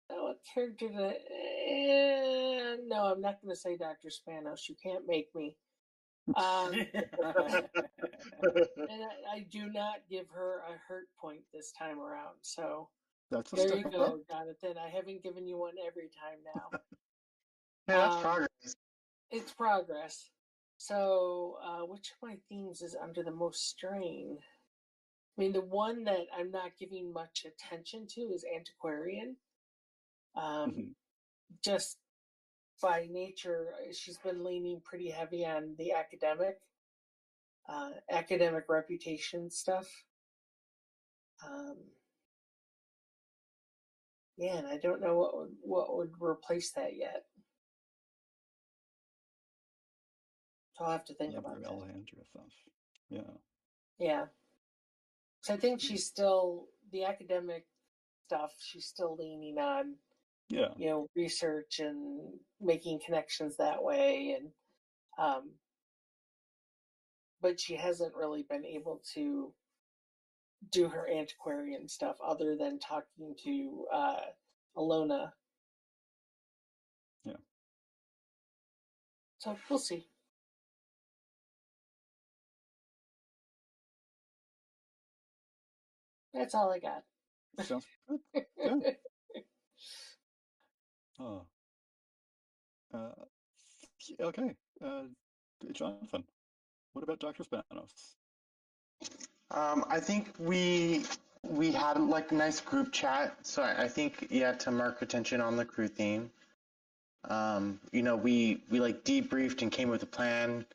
What character did no, I'm not going to say Dr. Spanos. You can't make me. And I do not give her a hurt point this time around. So there you go, Jonathan. I haven't given you one every time now. Yeah, that's progress. It's progress. So which of my themes is under the most strain? I mean, the one that I'm not giving much attention to is antiquarian. Just by nature, she's been leaning pretty heavy on the academic reputation stuff. Yeah, and I don't know what would replace that yet. So I'll have to think about that. Alejandra stuff. Yeah. Yeah. So I think she's still the academic stuff. She's still leaning on, Yeah. research and making connections that way, and but she hasn't really been able to do her antiquarian stuff other than talking to Alona. Yeah. So we'll see. That's all I got. Sounds good. Yeah. Okay. Jonathan, what about Dr. Spanos? I think we had like a nice group chat, so I think you have to mark attention on the crew theme. We like debriefed and came with a plan.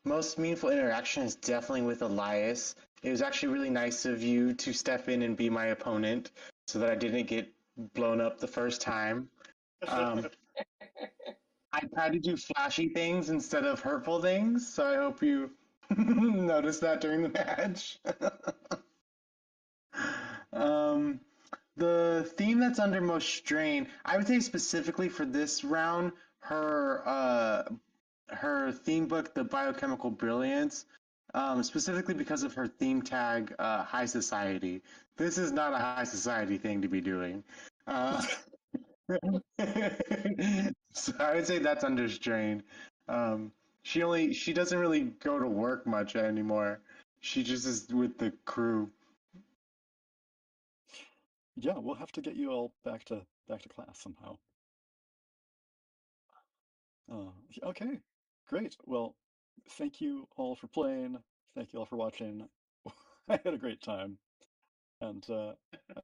Most meaningful interaction is definitely with Elias. It was actually really nice of you to step in and be my opponent so that I didn't get blown up the first time. I tried to do flashy things instead of hurtful things, so I hope you noticed that during the match. The theme that's under most strain, I would say specifically for this round, her theme book, The Biochemical Brilliance, specifically because of her theme tag, High Society. This is not a high society thing to be doing. So I would say that's under strain. She doesn't really go to work much anymore. She just is with the crew. Yeah, we'll have to get you all back to class somehow. Okay, great. Well, thank you all for playing. Thank you all for watching. I had a great time, and I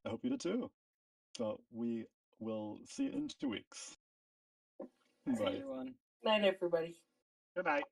hope you did too. So we will see you in 2 weeks. Bye. Everyone. Night, everybody. Good night.